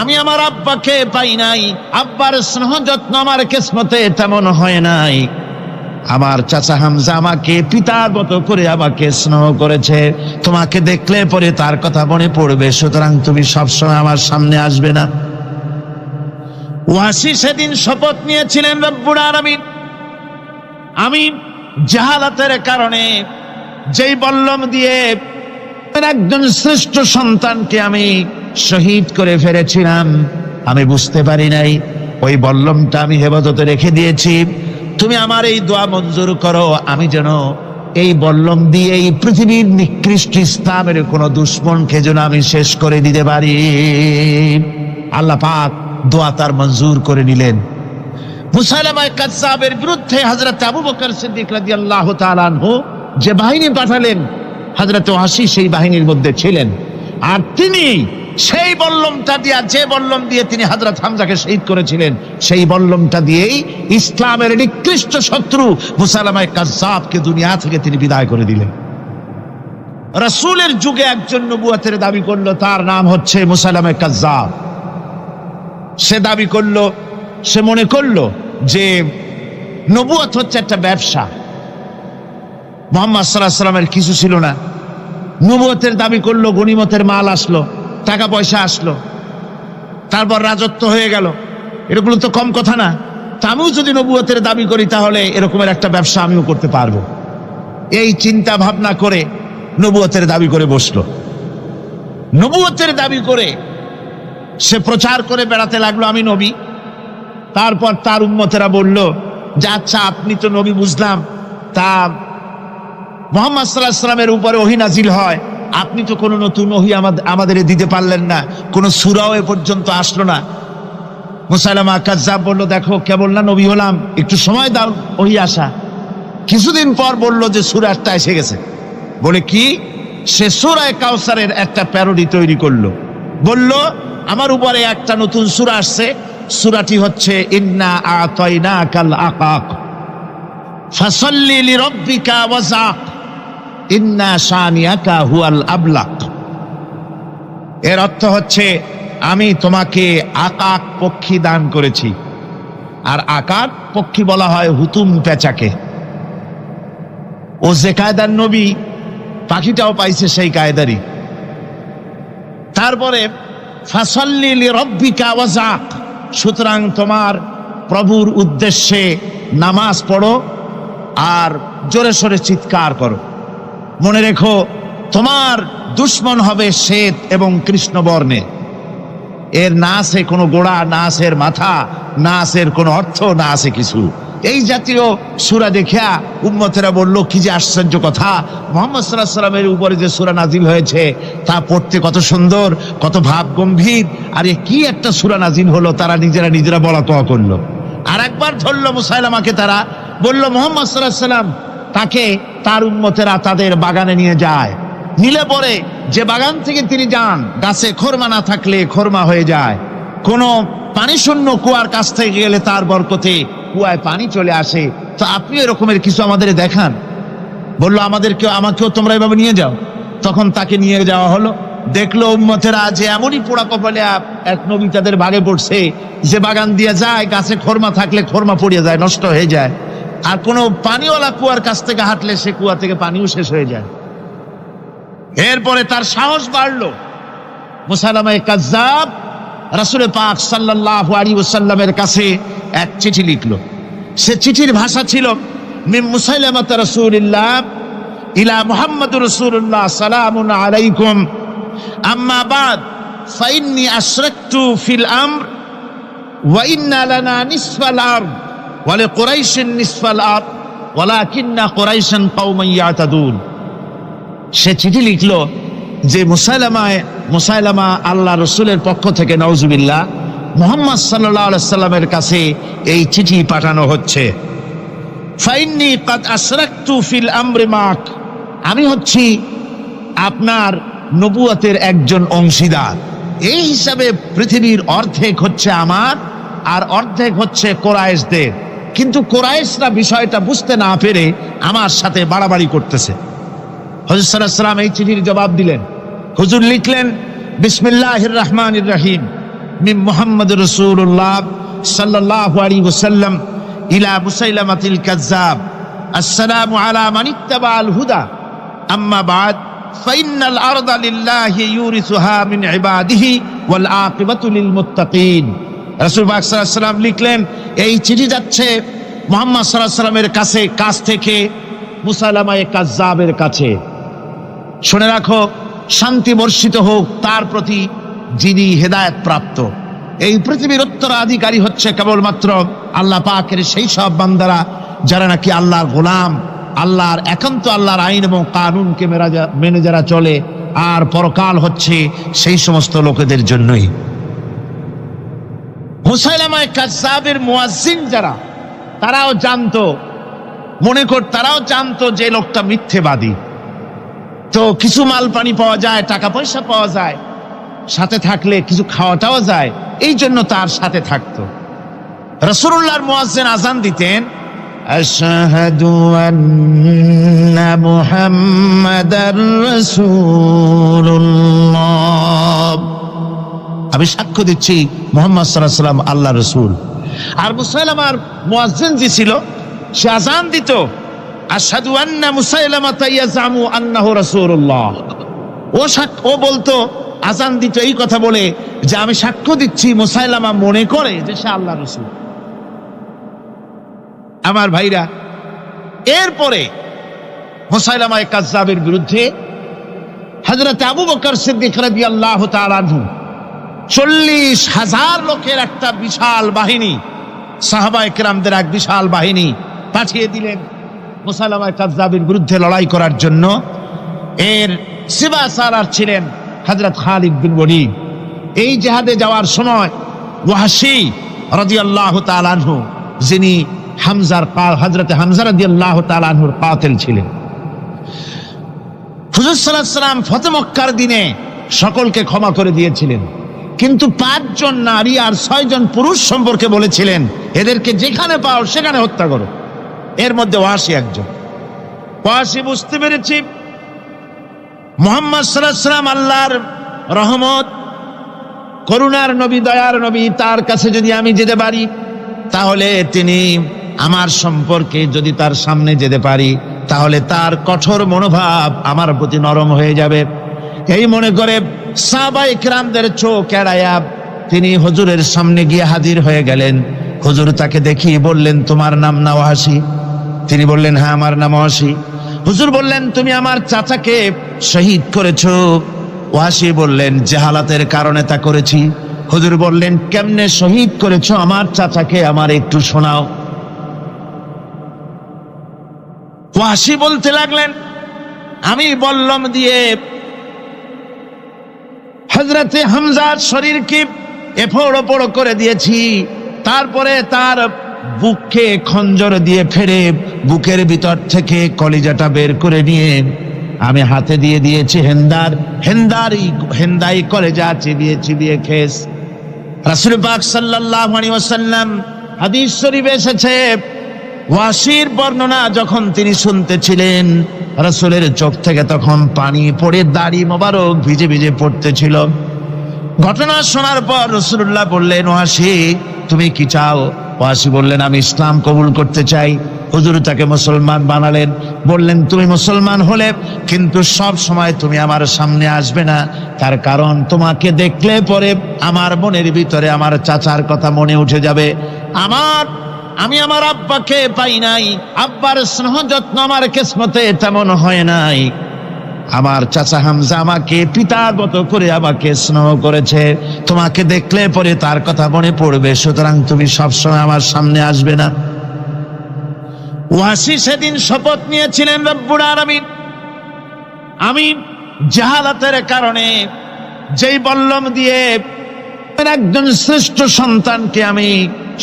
আমি আমার আব্বাকে পাই নাই, আব্বার স্নেহ যত্ন আমার কিসমতে তেমন হয় নাই। আমার চাচা হামজা আমাকে পিতার মতো করে আমাকে স্নেহ করেছে, তোমাকে দেখলে পরে তার কথা মনে পড়বে, সুতরাং তুমি সবসময় আমার সামনে আসবে না। ওয়াসি সেদিন শপথ নিয়েছিলেন, রব্বুল আলামিন, আমি জাহালাতের কারণে যেই বল্লম দিয়ে একজন শ্রেষ্ঠ সন্তানকে আমি শহীদ করে ফেলেছিলাম, আমি বুঝতে পারি নাই, ওই বল্লমটা আমি হেফাজতে রেখে দিয়েছি। তুমি আমার এই দোয়া মঞ্জুর করো, আমি যেন এই বল্লম দিয়ে এই পৃথিবীর নিকৃষ্ট ইসলামের কোন দুশ্মনকে যেন আমি শেষ করে দিতে পারি। আল্লাহ পাক দোয়া তার মঞ্জুর করে নিলেন। মুসাইলামা কাযযাবের বিরুদ্ধে হযরত আবু বকর সিদ্দিক রাদিয়াল্লাহু তাআলা আনহু যে বাহিনী পাঠালেন, হযরত ওয়াসি সেই বাহিনীর মধ্যে ছিলেন। আর তিনি সেই বল্লমটা দিয়ে, যে বল্লম দিয়ে তিনি হযরত হামজাকে শহীদ করেছিলেন, সেই বল্লমটা দিয়েই ইসলামের নিকৃষ্ট শত্রু মুসাইলামা কাযযাবকে দুনিয়া থেকে তিনি বিদায় করে দিলেন। রাসূলের যুগে একজন নবুয়তের দাবি করলো, তার নাম হচ্ছে মুসাইলামা কাযযাব। সে দাবি করলো, সে মনে করলো যে নবুয়ত হচ্ছে একটা ব্যবসা। মুহাম্মদ সাল্লাল্লাহু আলাইহি ওয়াসাল্লামের কিছু ছিল না, নবুয়তের দাবি করলো, গনিমতের মাল আসলো, টাকা পয়সা আসলো, তারপর রাজত্ব হয়ে গেল, এগুলো তো কম কথা না। তা আমিও যদি নবুয়তের দাবি করি তাহলে এরকমের একটা ব্যবসা আমিও করতে পারবো। এই চিন্তা ভাবনা করে নবুয়তের দাবি করে বসলো। নবুয়তের দাবি করে সে প্রচার করে বেড়াতে লাগলো, আমি নবী। তারপর তার উম্মতেরা বলল যে, আচ্ছা আপনি তো নবী বুঝলাম, তা মুহাম্মদ সাল্লাল্লাহু আলাইহি ওয়াসাল্লামের উপরে ওহী নাজিল হয়, আপনি তো কোনো নতুন ওহী আমাদের দিতে পারলেন না, কোনো সূরাও এ পর্যন্ত আসলো না। মুসাইলামা কাযযাব বলল, দেখো কেবল না নবী হলাম, একটু সময় দাও ওহী আসা। কিছুদিন পর বলল যে সূরা একটা এসে গেছে। বলে কি? সে সূরা কাউসারের একটা প্যারোডি তৈরি করলো, বলল আমার উপরে একটা নতুন সূরা আসছে, সূরাটি হচ্ছে ইন্না আতাইনাকাল আকাক ফাসাল্লি লিরাব্বিকা ওয়াজাক ইন্না শানিয়াকা হুয়াল আবলাক। এর অর্থ হচ্ছে, আমি তোমাকে আকাক পক্ষী দান করেছি। আর আকাক পক্ষী বলা হয় হুতুম পেঁচাকে। ও যে কায়দার নবী, পাখিটাও পাইছে সেই কায়দারই। তারপরে ফাসাল্লি লিরাব্বিকা ওয়াজাক, সুতরাং তোমার প্রভুর উদ্দেশ্যে নামাজ পড়ো আর জোরে সোরে চিৎকার করো। মনে রেখো, তোমার দুশ্মন হবে শ্বেত এবং কৃষ্ণ বর্ণে। এর না আছে কোনো গোড়া, না আছে এর মাথা, না আছে এর কোনো অর্থ, না আছে কিছু। এই জাতীয় সূরা দেখিয়া উম্মতেরা বলল, কি যে আশ্চর্য কথা, মুহাম্মদ সাল্লাল্লাহু আলাইহি ওয়াসাল্লামের উপরে যে সূরা নাজিল হয়েছে তা পড়তে কত সুন্দর, কত ভাব গম্ভীর। আরে কি একটা সূরা নাজিল হলো, তারা নিজেরা বলা তোয়া করলো। আর একবার ধরলো মুসাইলামাকে, তারা বলল মুহাম্মদ সাল্লাল্লাহু আলাইহি ওয়াসাল্লাম তাকে তার উম্মতেরা তাদের বাগানে নিয়ে যায়। নিলে পরে যে বাগান থেকে তিনি যান, গাছে খরমা না থাকলে খরমা হয়ে যায়। কোনো পানি শূন্য কুয়ার কাছ থেকে গেলে তার বরকতে কুয়ায় পানি চলে আসে। তো আপনি এরকমের কিছু আমাদের দেখান। বললো আমাকেও তোমরা এভাবে নিয়ে যাও। তখন তাকে নিয়ে যাওয়া হলো। দেখলো উম্মতেরা যে এমনই পোড়া কপালে এক নবী তাদের ভাগে পড়ছে, যে বাগান দিয়ে যায়, গাছে খরমা থাকলে খরমা পড়িয়ে যায়, নষ্ট হয়ে যায়। আর কোনো পানিওয়ালা কুয়ার কাছ থেকে হাঁটলে সে কুয়া থেকে পানিও শেষ হয়ে যায়। এরপরে তার সাহস বাড়লো। মুসাইলামা কাজ্জাব রাসূল পাক সাল্লাল্লাহু আলাইহি ওয়াসাল্লামের কাছে এক চিঠি লিখলো। সে চিঠির ভাষা ছিল, মিন মুসাইলামাত রাসূলিল্লাহ ইলা মুহাম্মাদুর রাসূলুল্লাহ সালামুন আলাইকুম আম্মা বাদ ফাইন্নী আশরাকতু ফিল আমর ওয়া ইন্না লানা নিসফাল আরদ ওয়া লিকুরাইশিন নিসফাল আরদ ওয়ালাকিন্না কুরাইশান কওমান ইয়াতাদুন। সে চিঠি লিখলো যে মুসাইলামা আল্লাহ রসুলের পক্ষ থেকে নাউজুবিল্লাহ মুহাম্মদ সাল্লাল্লাহু আলাইহি সাল্লামের কাছে এই চিঠি পাঠানো হচ্ছে। ফাইন্নী কাদ আশরাকতু ফিল আমরি মাক, আমি হচ্ছি আপনার নবুয়তের একজন অংশীদার। এই হিসাবে পৃথিবীর অর্ধেক হচ্ছে আমার আর অর্ধেক হচ্ছে কোরাইশদের। কিন্তু কোরাইশরা বিষয়টা বুঝতে না পেরে আমার সাথে বাড়াবাড়ি করতেছে। হুজুর সাল্লাল্লাহু আলাইহি ওয়াসাল্লাম এই চিঠির জবাব দিলেন। হুজুর লিখলেন, বিসমিল্লাহির রহমানির রহিম মিন মুহাম্মাদুর রাসূলুল্লাহ সাল্লাল্লাহু আলাইহি ওয়াসাল্লাম ইলা মুসাইলামাতিল কাজ্জাব আসসালামু আলা মান ইত্তাবাআল হুদা আম্মা বাদ ফাইন্নাল আরদা লিল্লাহি ইউরিসুহা মিন ইবাদিহি ওয়াল আকিবাতু লিল মুত্তাকিন। রাসূল পাক সাল্লাল্লাহু আলাইহি ওয়াসাল্লাম লিখলেন, এই চিঠি যাচ্ছে মুহাম্মদ সাল্লাল্লাহু আলাইহি ওয়াসাল্লামের কাছ থেকে মুসাইলামা কাজ্জাবের কাছে। শুনে রাখো, শান্তি বর্ষিত হোক তার প্রতি যিনি হেদায়েত প্রাপ্ত। এই পৃথিবীর উত্তরাধিকারী হচ্ছে কেবলমাত্র আল্লাহ পাকের সেই সব বান্দারা যারা নাকি আল্লাহর গোলাম, আল্লাহর একান্ত আল্লাহর আইন এবং কানুনকে মেনে যারা চলে। আর পরকাল হচ্ছে সেই সমস্ত লোকেদের জন্যই। মুসাইলামা কাজ্জাবের মুয়াজ্জিন যারা, তারাও জানতো যে লোকটা মিথ্যেবাদী। তো কিছু মাল পানি পাওয়া যায়, টাকা পয়সা পাওয়া যায়, সাথে থাকলে কিছু খাওয়াটাও যায়, এই জন্য তার সাথে থাকতো। রাসূলুল্লাহর মুয়াজ্জিন আযান দিতেন, আশহাদু আন্না মুহাম্মাদার রাসূলুল্লাহ, আমি সাক্ষ্য দিচ্ছি মুহাম্মদ সাল্লাল্লাহু আলাইহি ওয়াসাল্লাম আল্লাহর রাসূল। আর মুসাইলামার মুয়াজ্জিন যে ছিল, সে আযান দিত, আশহাদু আন্না মুসাইলামাতা ইয়াজামু আন্নাহু রাসূলুল্লাহ। ও বলতো, আযান দিত এই কথা বলে যে আমি সাক্ষ্য দিচ্ছি মুসাইলামা মনে করে যে সে আল্লাহর রাসূল। আমার ভাইরা, এরপরে মুসাইলামা কাজ্জাবের বিরুদ্ধে হযরত আবু বকর সিদ্দিক রাদিয়াল্লাহু তাআলা আনহু 40,000 লোকের একটা বিশাল বাহিনী, সাহাবায়ে কেরামদের এক বিশাল বাহিনী পাঠিয়ে দিলেন মুসাইলামা কাজ্জাবের বিরুদ্ধে লড়াই করার জন্য। এর সিবাসারার ছিলেন হযরত খালিদ বিন ওয়ালিদ। এই জিহাদে যাওয়ার সময় ওয়াহশী রাদিয়াল্লাহু তাআলা আনহু, যিনি হযরত হামজা রাদিয়াল্লাহু তাআলা আনহুর কাতিল ছিলেন। হুজুর সাল্লাল্লাহু আলাইহি ওয়াসাল্লাম ফতহ মক্কার দিনে সকলকে ক্ষমা করে দিয়েছিলেন, কিন্তু 5 জন নারী আর 6 জন পুরুষ সম্পর্কে বলেছিলেন, এদেরকে যেখানে পাও সেখানে হত্যা করো। এর মধ্যে ওয়াহশী একজন। ওয়াহশী বুঝতে পেরেছি মুহাম্মদ সাল্লাল্লাহু আলাইহি ওয়াসাল্লাম আল্লাহর রহমত, করুণার নবী, দয়ার নবী, তার কাছে যদি আমি যেতে পারি তাহলে তিনি আমার সম্পর্কে, যদি তার সামনে যেতে পারি তাহলে তার কঠোর মনোভাব আমার প্রতি নরম হয়ে যাবে। এই মনে করে সাহাবায়ে কেরামদের চোখ এড়ায়া তিনি হুজুরের সামনে গিয়ে হাজির হয়ে গেলেন। হুজুর তাকে দেখিয়ে বললেন, তোমার নাম না ওয়াসি? তিনি বললেন, হ্যাঁ আমার নাম ওয়াসি। হুজুর বললেন, তুমি আমার চাচাকে শহীদ করেছো? ওয়াসি বললেন, জাহালাতের কারণে তা করেছি। হুজুর বললেন, কেমনে শহীদ করেছো আমার চাচাকে, আমার একটু শোনাও। ওয়াসি বলতে লাগলেন, আমি বল্লম দিয়ে হযরতে হামজার শরীরকে এফোড় ওপড় করে দিয়েছি, তারপরে তার বুককে খঞ্জর দিয়ে ফেরে বুকের ভিতর থেকে কলিজাটা বের করে নিয়ে আমি হাতে দিয়ে দিয়েছি হেন্দাই কলেজা চিবিয়ে চিবিয়ে খেস। রাসূল পাক সাল্লাল্লাহু আলাইহি ওয়াসাল্লাম হাদিস শরীফে এসেছে, ওয়াসির বর্ণনা যখন তিনি শুনতেছিলেন, রাসূলের চোখ থেকে তখন পানি পড়ে দাড়ি মোবারক ভিজে ভিজে পড়তেছিল। ঘটনা শোনার পর রাসূলুল্লাহ বললেন, ওয়াসি তুমি কি চাও? ওয়াসি বললেন, আমি ইসলাম কবুল করতে চাই। হুজুর তাকে মুসলমান বানালেন। বললেন, তুমি মুসলমান হলে কিন্তু সব সময় তুমি আমার সামনে আসবে না, তার কারণ তোমাকে দেখলে পরে আমার মনের ভিতরে আমার চাচার কথা মনে উঠে যাবে। আমি আমার আব্বাকে পাই নাই, আব্বার স্নেহ যত্ন আমার কিসমতে তেমন হয় নাই। আমার চাচা হামজা আমাকে পিতার মতো করে আমাকে স্নেহ করেছে, তোমাকে দেখলে পরে তার কথা মনে পড়বে, সুতরাং তুমি সবসময় আমার সামনে আসবে না। ওয়াসি সেদিন শপথ নিয়েছিলেন, রব্বুল আলামিন আমি জাহালাতের কারণে যেই বল্লম দিয়ে একজন শ্রেষ্ঠ সন্তানকে আমি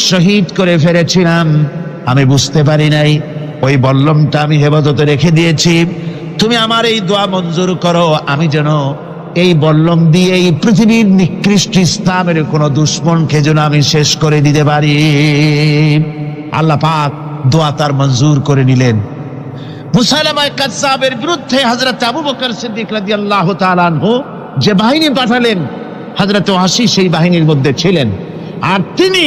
শহীদ করে ফেলেছিলাম, আমি বুঝতে পারি নাই, ওই বল্লমটা আমি হেফাজতে রেখে দিয়েছি। তুমি আমার এই দোয়া মঞ্জুর করো, আমি যেন এই বল্লম দিয়ে এই পৃথিবীর নিকৃষ্ট ইসলামের কোন দুশ্মনকে যেন আমি শেষ করে দিতে পারি। আল্লাহ পাক দোয়া তার মঞ্জুর করে নিলেন। মুসাইলামা কাযযাবের বিরুদ্ধে হযরত আবু বকর সিদ্দিক রাদিয়াল্লাহু তাআলা আনহু যে বাহিনী পাঠালেন, হযরত ওয়াসি সেই বাহিনীর মধ্যে ছিলেন। আর তিনি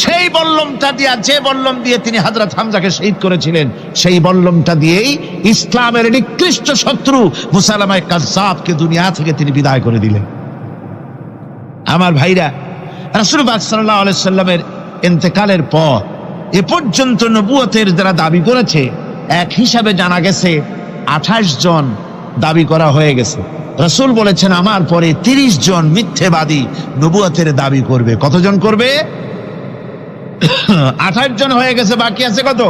সেই বল্লমটা দিয়া, যে বল্লম দিয়ে তিনি হযরত হামজাকে শহীদ করেছিলেন, সেই বল্লমটা দিয়েই ইসলামের নিকৃষ্ট শত্রু মুসাইলামা কাযযাবকে দুনিয়া থেকে তিনি বিদায় করে দিলেন। আমার ভাইরা, রাসূল পাক সাল্লাল্লাহু আলাইহি সাল্লামের ইন্তেকালের পর এ পর্যন্ত নবুয়তের যারা দাবি করেছে, এক হিসাবে জানা গেছে 28 জন দাবি করা হয়ে গেছে। রাসূল বলেছেন, আমার পরে 30 জন মিথ্যেবাদী নবুয়তের দাবি করবে। কতজন করবে? 28 জন হয়ে গেছে, বাকি আছে কত?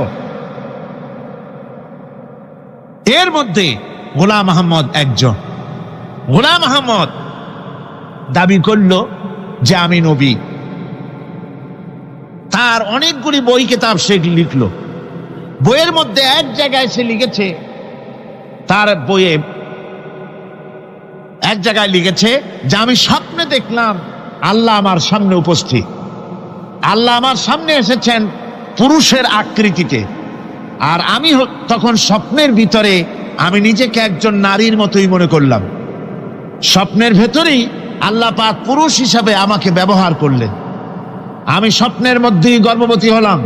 এর মধ্যে গোলাম আহমদ একজন। গোলাম আহমদ দাবি করলো যে আমি নবী। তার অনেকগুলি বই কিতাব সে লিখলো। বইয়ের মধ্যে এক জায়গায় সে লিখেছে, তার বইয়ে এক জায়গায় লিখেছে যে আমি স্বপ্নে দেখলাম আল্লাহ আমার সামনে উপস্থিত। আল্লাহ আমার সামনে এসেছেন পুরুষের আকৃতিতে, আর আমি তখন স্বপ্নের ভিতরে আমি নিজেকে একজন নারীর মতোই মনে করলাম। স্বপ্নের ভেতরেই আল্লাহ পাক পুরুষ হিসাবে আমাকে ব্যবহার করলেন। আমি স্বপ্নের মধ্যেই গর্ভবতী হলাম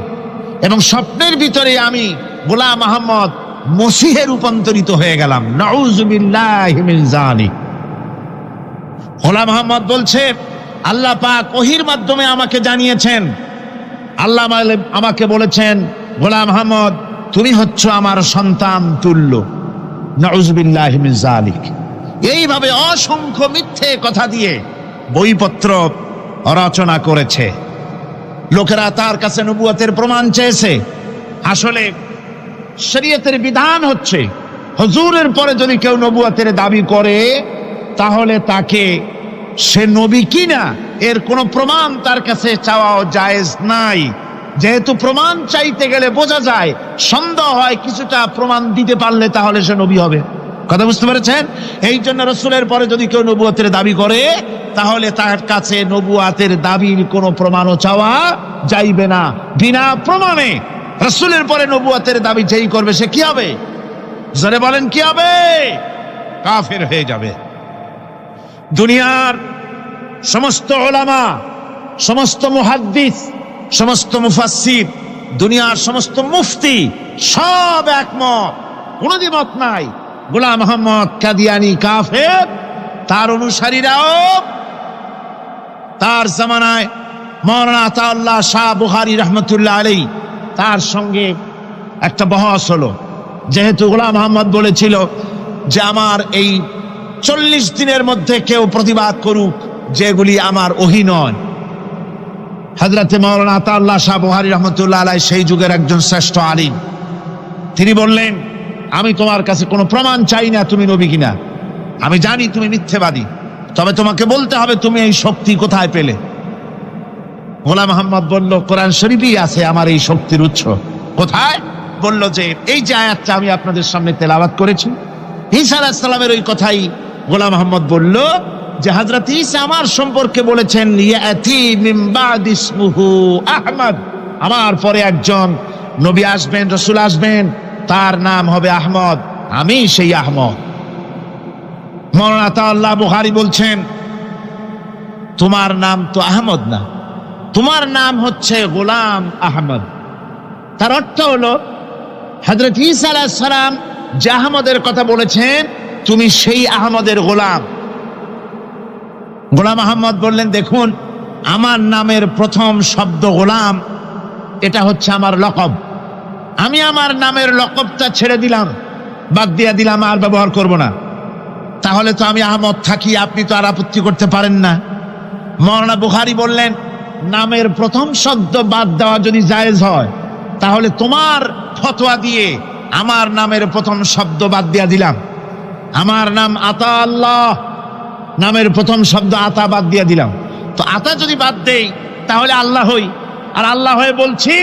এবং স্বপ্নের ভিতরে আমি গোলাম আহমদ মসিহে রূপান্তরিত হয়ে গেলাম। নাউযুবিল্লাহি মিন যালিক। গোলাম আহমদ বলছে, আল্লাহ পাক ওহীর মাধ্যমে আমাকে জানিয়েছেন, আল্লাহ আমাকে বলেছেন, গোলাম আহমদ তুমি হচ্ছ আমার সন্তান তুল্য। নাউযুবিল্লাহি মিন যালিক। এইভাবে অসংখ্য মিথ্যে কথা দিয়ে বইপত্র রচনা করেছে। লোকেরা তার কাছে নবুয়তের প্রমাণ চেয়েছে। আসলে শরীয়তের বিধান হচ্ছে, হুজুরের পরে যদি কেউ নবুয়তের দাবি করে, তাহলে তাকে সে নবী কিনা এর কোনো প্রমাণ তার কাছে চাওয়াও জায়েজ নাই। যেহেতু প্রমাণ চাইতে গেলে বোঝা যায়, সন্দেহ হয়, কিছুটা প্রমাণ দিতে পারলে তাহলে সে নবী হবে। কথা বুঝতে পেরেছেন? এই জন্য রাসূলের পরে যদি কেউ নবুয়তের দাবি করে, তাহলে তার কাছে নবুয়তের দাবির কোনো প্রমাণও চাওয়া যাইবে না। বিনা প্রমাণে রাসূলের পরে নবুয়তের দাবি যেই করবে সে কি হবে? জোরে বলেন, কি হবে? কাফের হয়ে যাবে। দুনিয়ার সমস্ত উলামা, সমস্ত মুহাদ্দিস, সমস্ত মুফাসসির, দুনিয়ার সমস্ত মুফতি সব একমত, কোনো দ্বিমত নাই, গোলাম আহমদ কাদিয়ানী কাফের, তার অনুসারীরাও তার জামানায় মাওলানা আতাউল্লাহ শাহ বুখারী রহমতুল্লাহ আলাইহি তার সঙ্গে একটা বহস হলো। যেহেতু গোলাম মোহাম্মদ বলেছিল যে আমার এই 40 দিনের মধ্যে কেউ প্রতিবাদ করুক যেগুলি আমার ওহী নয়। হযরতে মাওলানা আতাউল্লাহ শাহ বুখারী রহমতুল্লাহ আলাইহি সেই যুগের একজন শ্রেষ্ঠ আলিম, তিনি বললেন, আমি তোমার কাছে কোনো প্রমাণ চাই না তুমি নবী কিনা, আমি জানি তুমি মিথ্যেবাদী, তবে তোমাকে বলতে হবে তুমি এই শক্তি কোথায় পেলে। গোলাম মোহাম্মদ বলল, কোরআন শরীফেই আছে আমার এই শক্তির উৎস। কোথায়? বলল যে এই যে আয়াতটা আমি আপনাদের সামনে তেলাওয়াত করেছি, ঈসা আলাইহিস সালামের ওই কথাই গোলাম মোহাম্মদ বলল যে হযরত ঈসা আমার সম্পর্কে বলেছেন, ইয়াতি মিন বাদি ইসমুহু আহমদ, আমার পরে একজন নবী আসবেন, রাসূল আসবেন, তার নাম হবে আহমদ, আমি সেই আহমদ। মাওলানা আতাউল্লাহ বুখারী বলছেন, তোমার নাম তো আহমদ না, তোমার নাম হচ্ছে গোলাম আহমদ। তার অর্থ হলো হযরত ঈসা আলাইহিস সালাম যে আহমদের কথা বলেছেন, তুমি সেই আহমদের গোলাম। গোলাম আহমদ বললেন, দেখুন আমার নামের প্রথম শব্দ গোলাম, এটা হচ্ছে আমার লকব, আমি আমার নামের লকবটা ছেড়ে দিলাম, বাদ দিয়ে দিলাম, আর ব্যবহার করব না, তাহলে তো আমি আহমদ থাকি, আপনি তো আর আপত্তি করতে পারেন না। মাওলানা বুখারী বললেন, নামের প্রথম শব্দ বাদ দেওয়া যদি জায়েজ হয়, তাহলে তোমার ফতোয়া দিয়ে আমার নামের প্রথম শব্দ বাদ দিয়া দিলাম। আমার নাম আতা আল্লাহ, নামের প্রথম শব্দ আতা বাদ দিয়া দিলাম। তো আতা যদি বাদ দেই তাহলে আল্লাহ হই, আর আল্লাহ হয়ে বলছি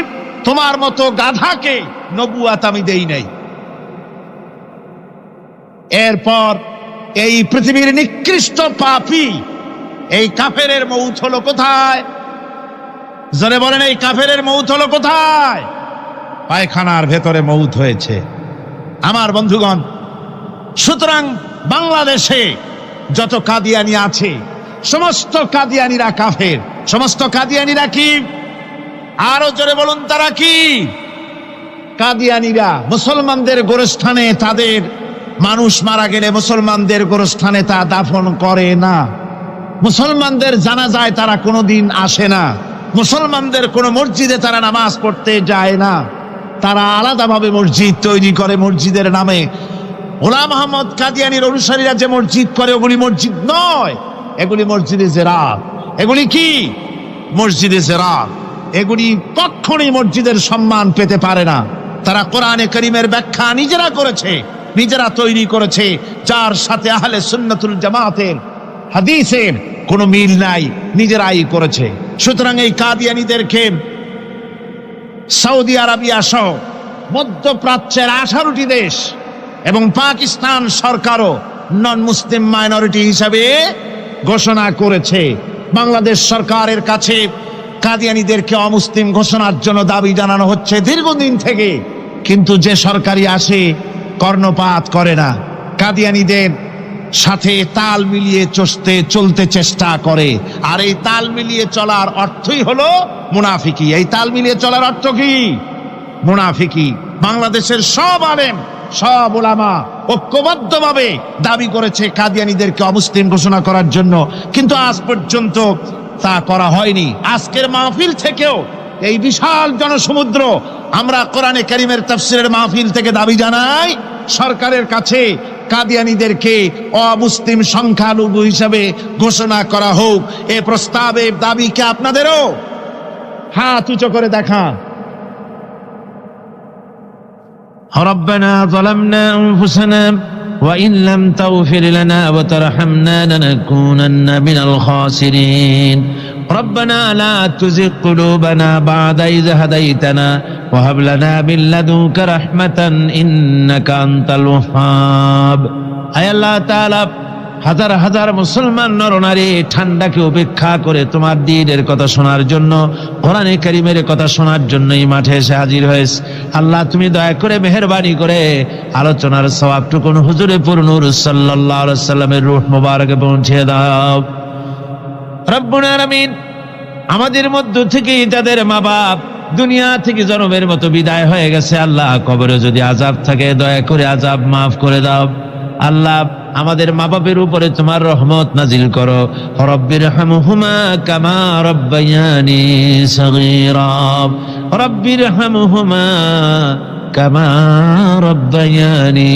তোমার মতো গাধাকে নবুয়াত আমি দেই নাই। এরপর এই পৃথিবীর নিকৃষ্ট পাপী এই কাফেরের মৌত হলো কোথায়? জোরে বলেন, এই কাফেরের মৌত হলো কোথায়? পায়খানার ভেতরে মৌত হয়েছে। আমার বন্ধুগণ, সুতরাং বাংলাদেশে যত কাদিয়ানি আছে, সমস্ত কাদিয়ানিরা কাফের। সমস্ত কাদিয়ানিরা কি? আরো জোরে বলুন, তারা কি? কাদিয়ানিরা মুসলমানদের গোরস্থানে, তাদের মানুষ মারা গেলে মুসলমানদের গোরস্থানে তা দাফন করে না, মুসলমানদের জানাজায় তারা কোনোদিন আসে না, মুসলমানদের কোনো মসজিদে তারা নামাজ পড়তে যায় না, তারা আলাদাভাবে মসজিদ তৈরি করে মসজিদের নামে। গোলাম মোহাম্মদ কাদিয়ানির অনুসারীরা যে মসজিদ করে, ওগুলি মসজিদ নয়, এগুলি মসজিদে জেরাত। এগুলি কি? মসজিদে জেরাত। এগুলি কখনোই মসজিদের সম্মান পেতে পারে না। তারা কোরআনে কারীমের ব্যাখ্যা নিজেরা করেছে, নিজেরা তৈরি করেছে, যার সাথে আহলে সুন্নাতুল জামাতের হাদিসের কোনো মিল নাই, নিজেরাই করেছে। সুতরাং এই কাদিয়ানীদেরকে সৌদি আরবিয়া সহ মধ্যপ্রাচ্যের 18টি দেশ এবং পাকিস্তান সরকারও নন মুসলিম মাইনরিটি হিসাবে ঘোষণা করেছে। বাংলাদেশ সরকারের কাছে কাদিয়ানীদেরকে অমুসলিম ঘোষণার জন্য দাবি জানানো হচ্ছে দীর্ঘদিন থেকে, কিন্তু যে সরকারি আসে কর্ণপাত করে না, কাদিয়ানীদের সাথে তাল মিলিয়ে চলতে চেষ্টা করে। আর এই তাল মিলিয়ে চলার অর্থই হলো মুনাফিকি। এই তাল মিলিয়ে চলার অর্থ কি? মুনাফিকি। বাংলাদেশের সব আলেম, সব উলামা ঐক্যবদ্ধভাবে দাবি করেছে কাদিয়ানীদেরকে অমুসলিম ঘোষণা করার জন্য, কিন্তু আজ পর্যন্ত তা করা হয়নি। আজকের মাহফিল থেকেও, এই বিশাল জনসমুদ্র, আমরা কোরআনে কারীমের তাফসীরের মাহফিল থেকে দাবি জানাই সরকারের কাছে কাদিয়ানীদেরকে অমুসলিম সংখ্যালঘু হিসাবে ঘোষণা করা হোক। এ প্রস্তাবে দাবি কি আপনাদেরও? হাত উঁচু করে দেখান। রব্বানা যালামনা আনফুসানা ওয়া ইন লাম তাগফির লানা ওয়া তারহামনা লানাকুনান্না মিনাল খাসিরিন। ربنا لا تزغ قلوبنا بعد إذ هديتنا وهب لنا من لدنك رحمة إنك أنت الوهاب। আয় আল্লাহ তাআলা, হাজার হাজার মুসলমান নরনারী ঠান্ডাকে উপেক্ষা করে তোমার দ্বীনের কথা শোনার জন্য, কোরআনে কারীমের কথা শোনার জন্য এই মাঠে এসে হাজির হয়েছে। আল্লাহ, তুমি দয়া করে মেহেরবানি করে আলোচনার সওয়াবটুকুন হুজুরে পুর নূর সাল্লাল্লাহু আলাইহি ওয়াসাল্লামের রূহ মোবারকে পৌঁছে দাও। রব্বুল আলামিন, আমাদের মধ্য থেকে যাদের মা বাপ দুনিয়া থেকে জনমের মতো বিদায় হয়ে গেছে, আল্লাহ কবরে যদি আযাব থাকে দয়া করে আযাব মাফ করে দাও। আল্লাহ আমাদের মা বাপের উপরে তোমার রহমত নাজিল করো। রব্বিরহামহুমা কামা রব্বায়ানি সগীরা, রব্বিরহামহুমা কামা রব্বায়ানি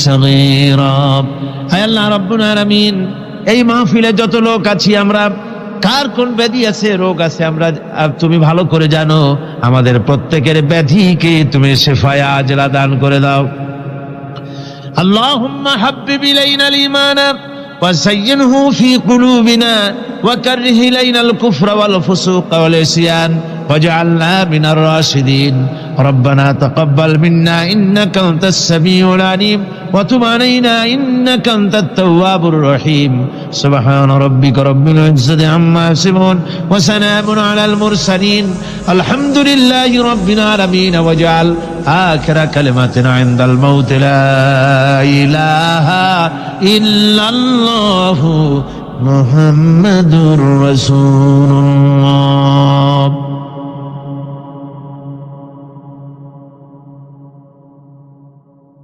সগীরা। হে আল্লাহ রাব্বুল আলামিন, এই মাহফিলে যত লোক আছি আমরা, কার কোন ব্যাধি আছে, রোগ আছে, আমরা তুমি ভালো করে জানো। আমাদের প্রত্যেকের ব্যাধিকে তুমি শিফায়ে আজলা দান করে দাও। اللهم حبب إلينا الإيمان وزينه في قلوبنا وكره إلينا الكفر والفسوق والعصيان واجعلنا من الراشدين. ربنا تقبل منا إنك أنت السميع العليم وتب علينا إنك أنت التواب الرحيم. سبحان ربك رب العزة عما يصفون وسلام على المرسلين الحمد لله رب العالمين. واجعل آخر كلمتنا عند الموت لا إله إلا الله محمد رسول الله.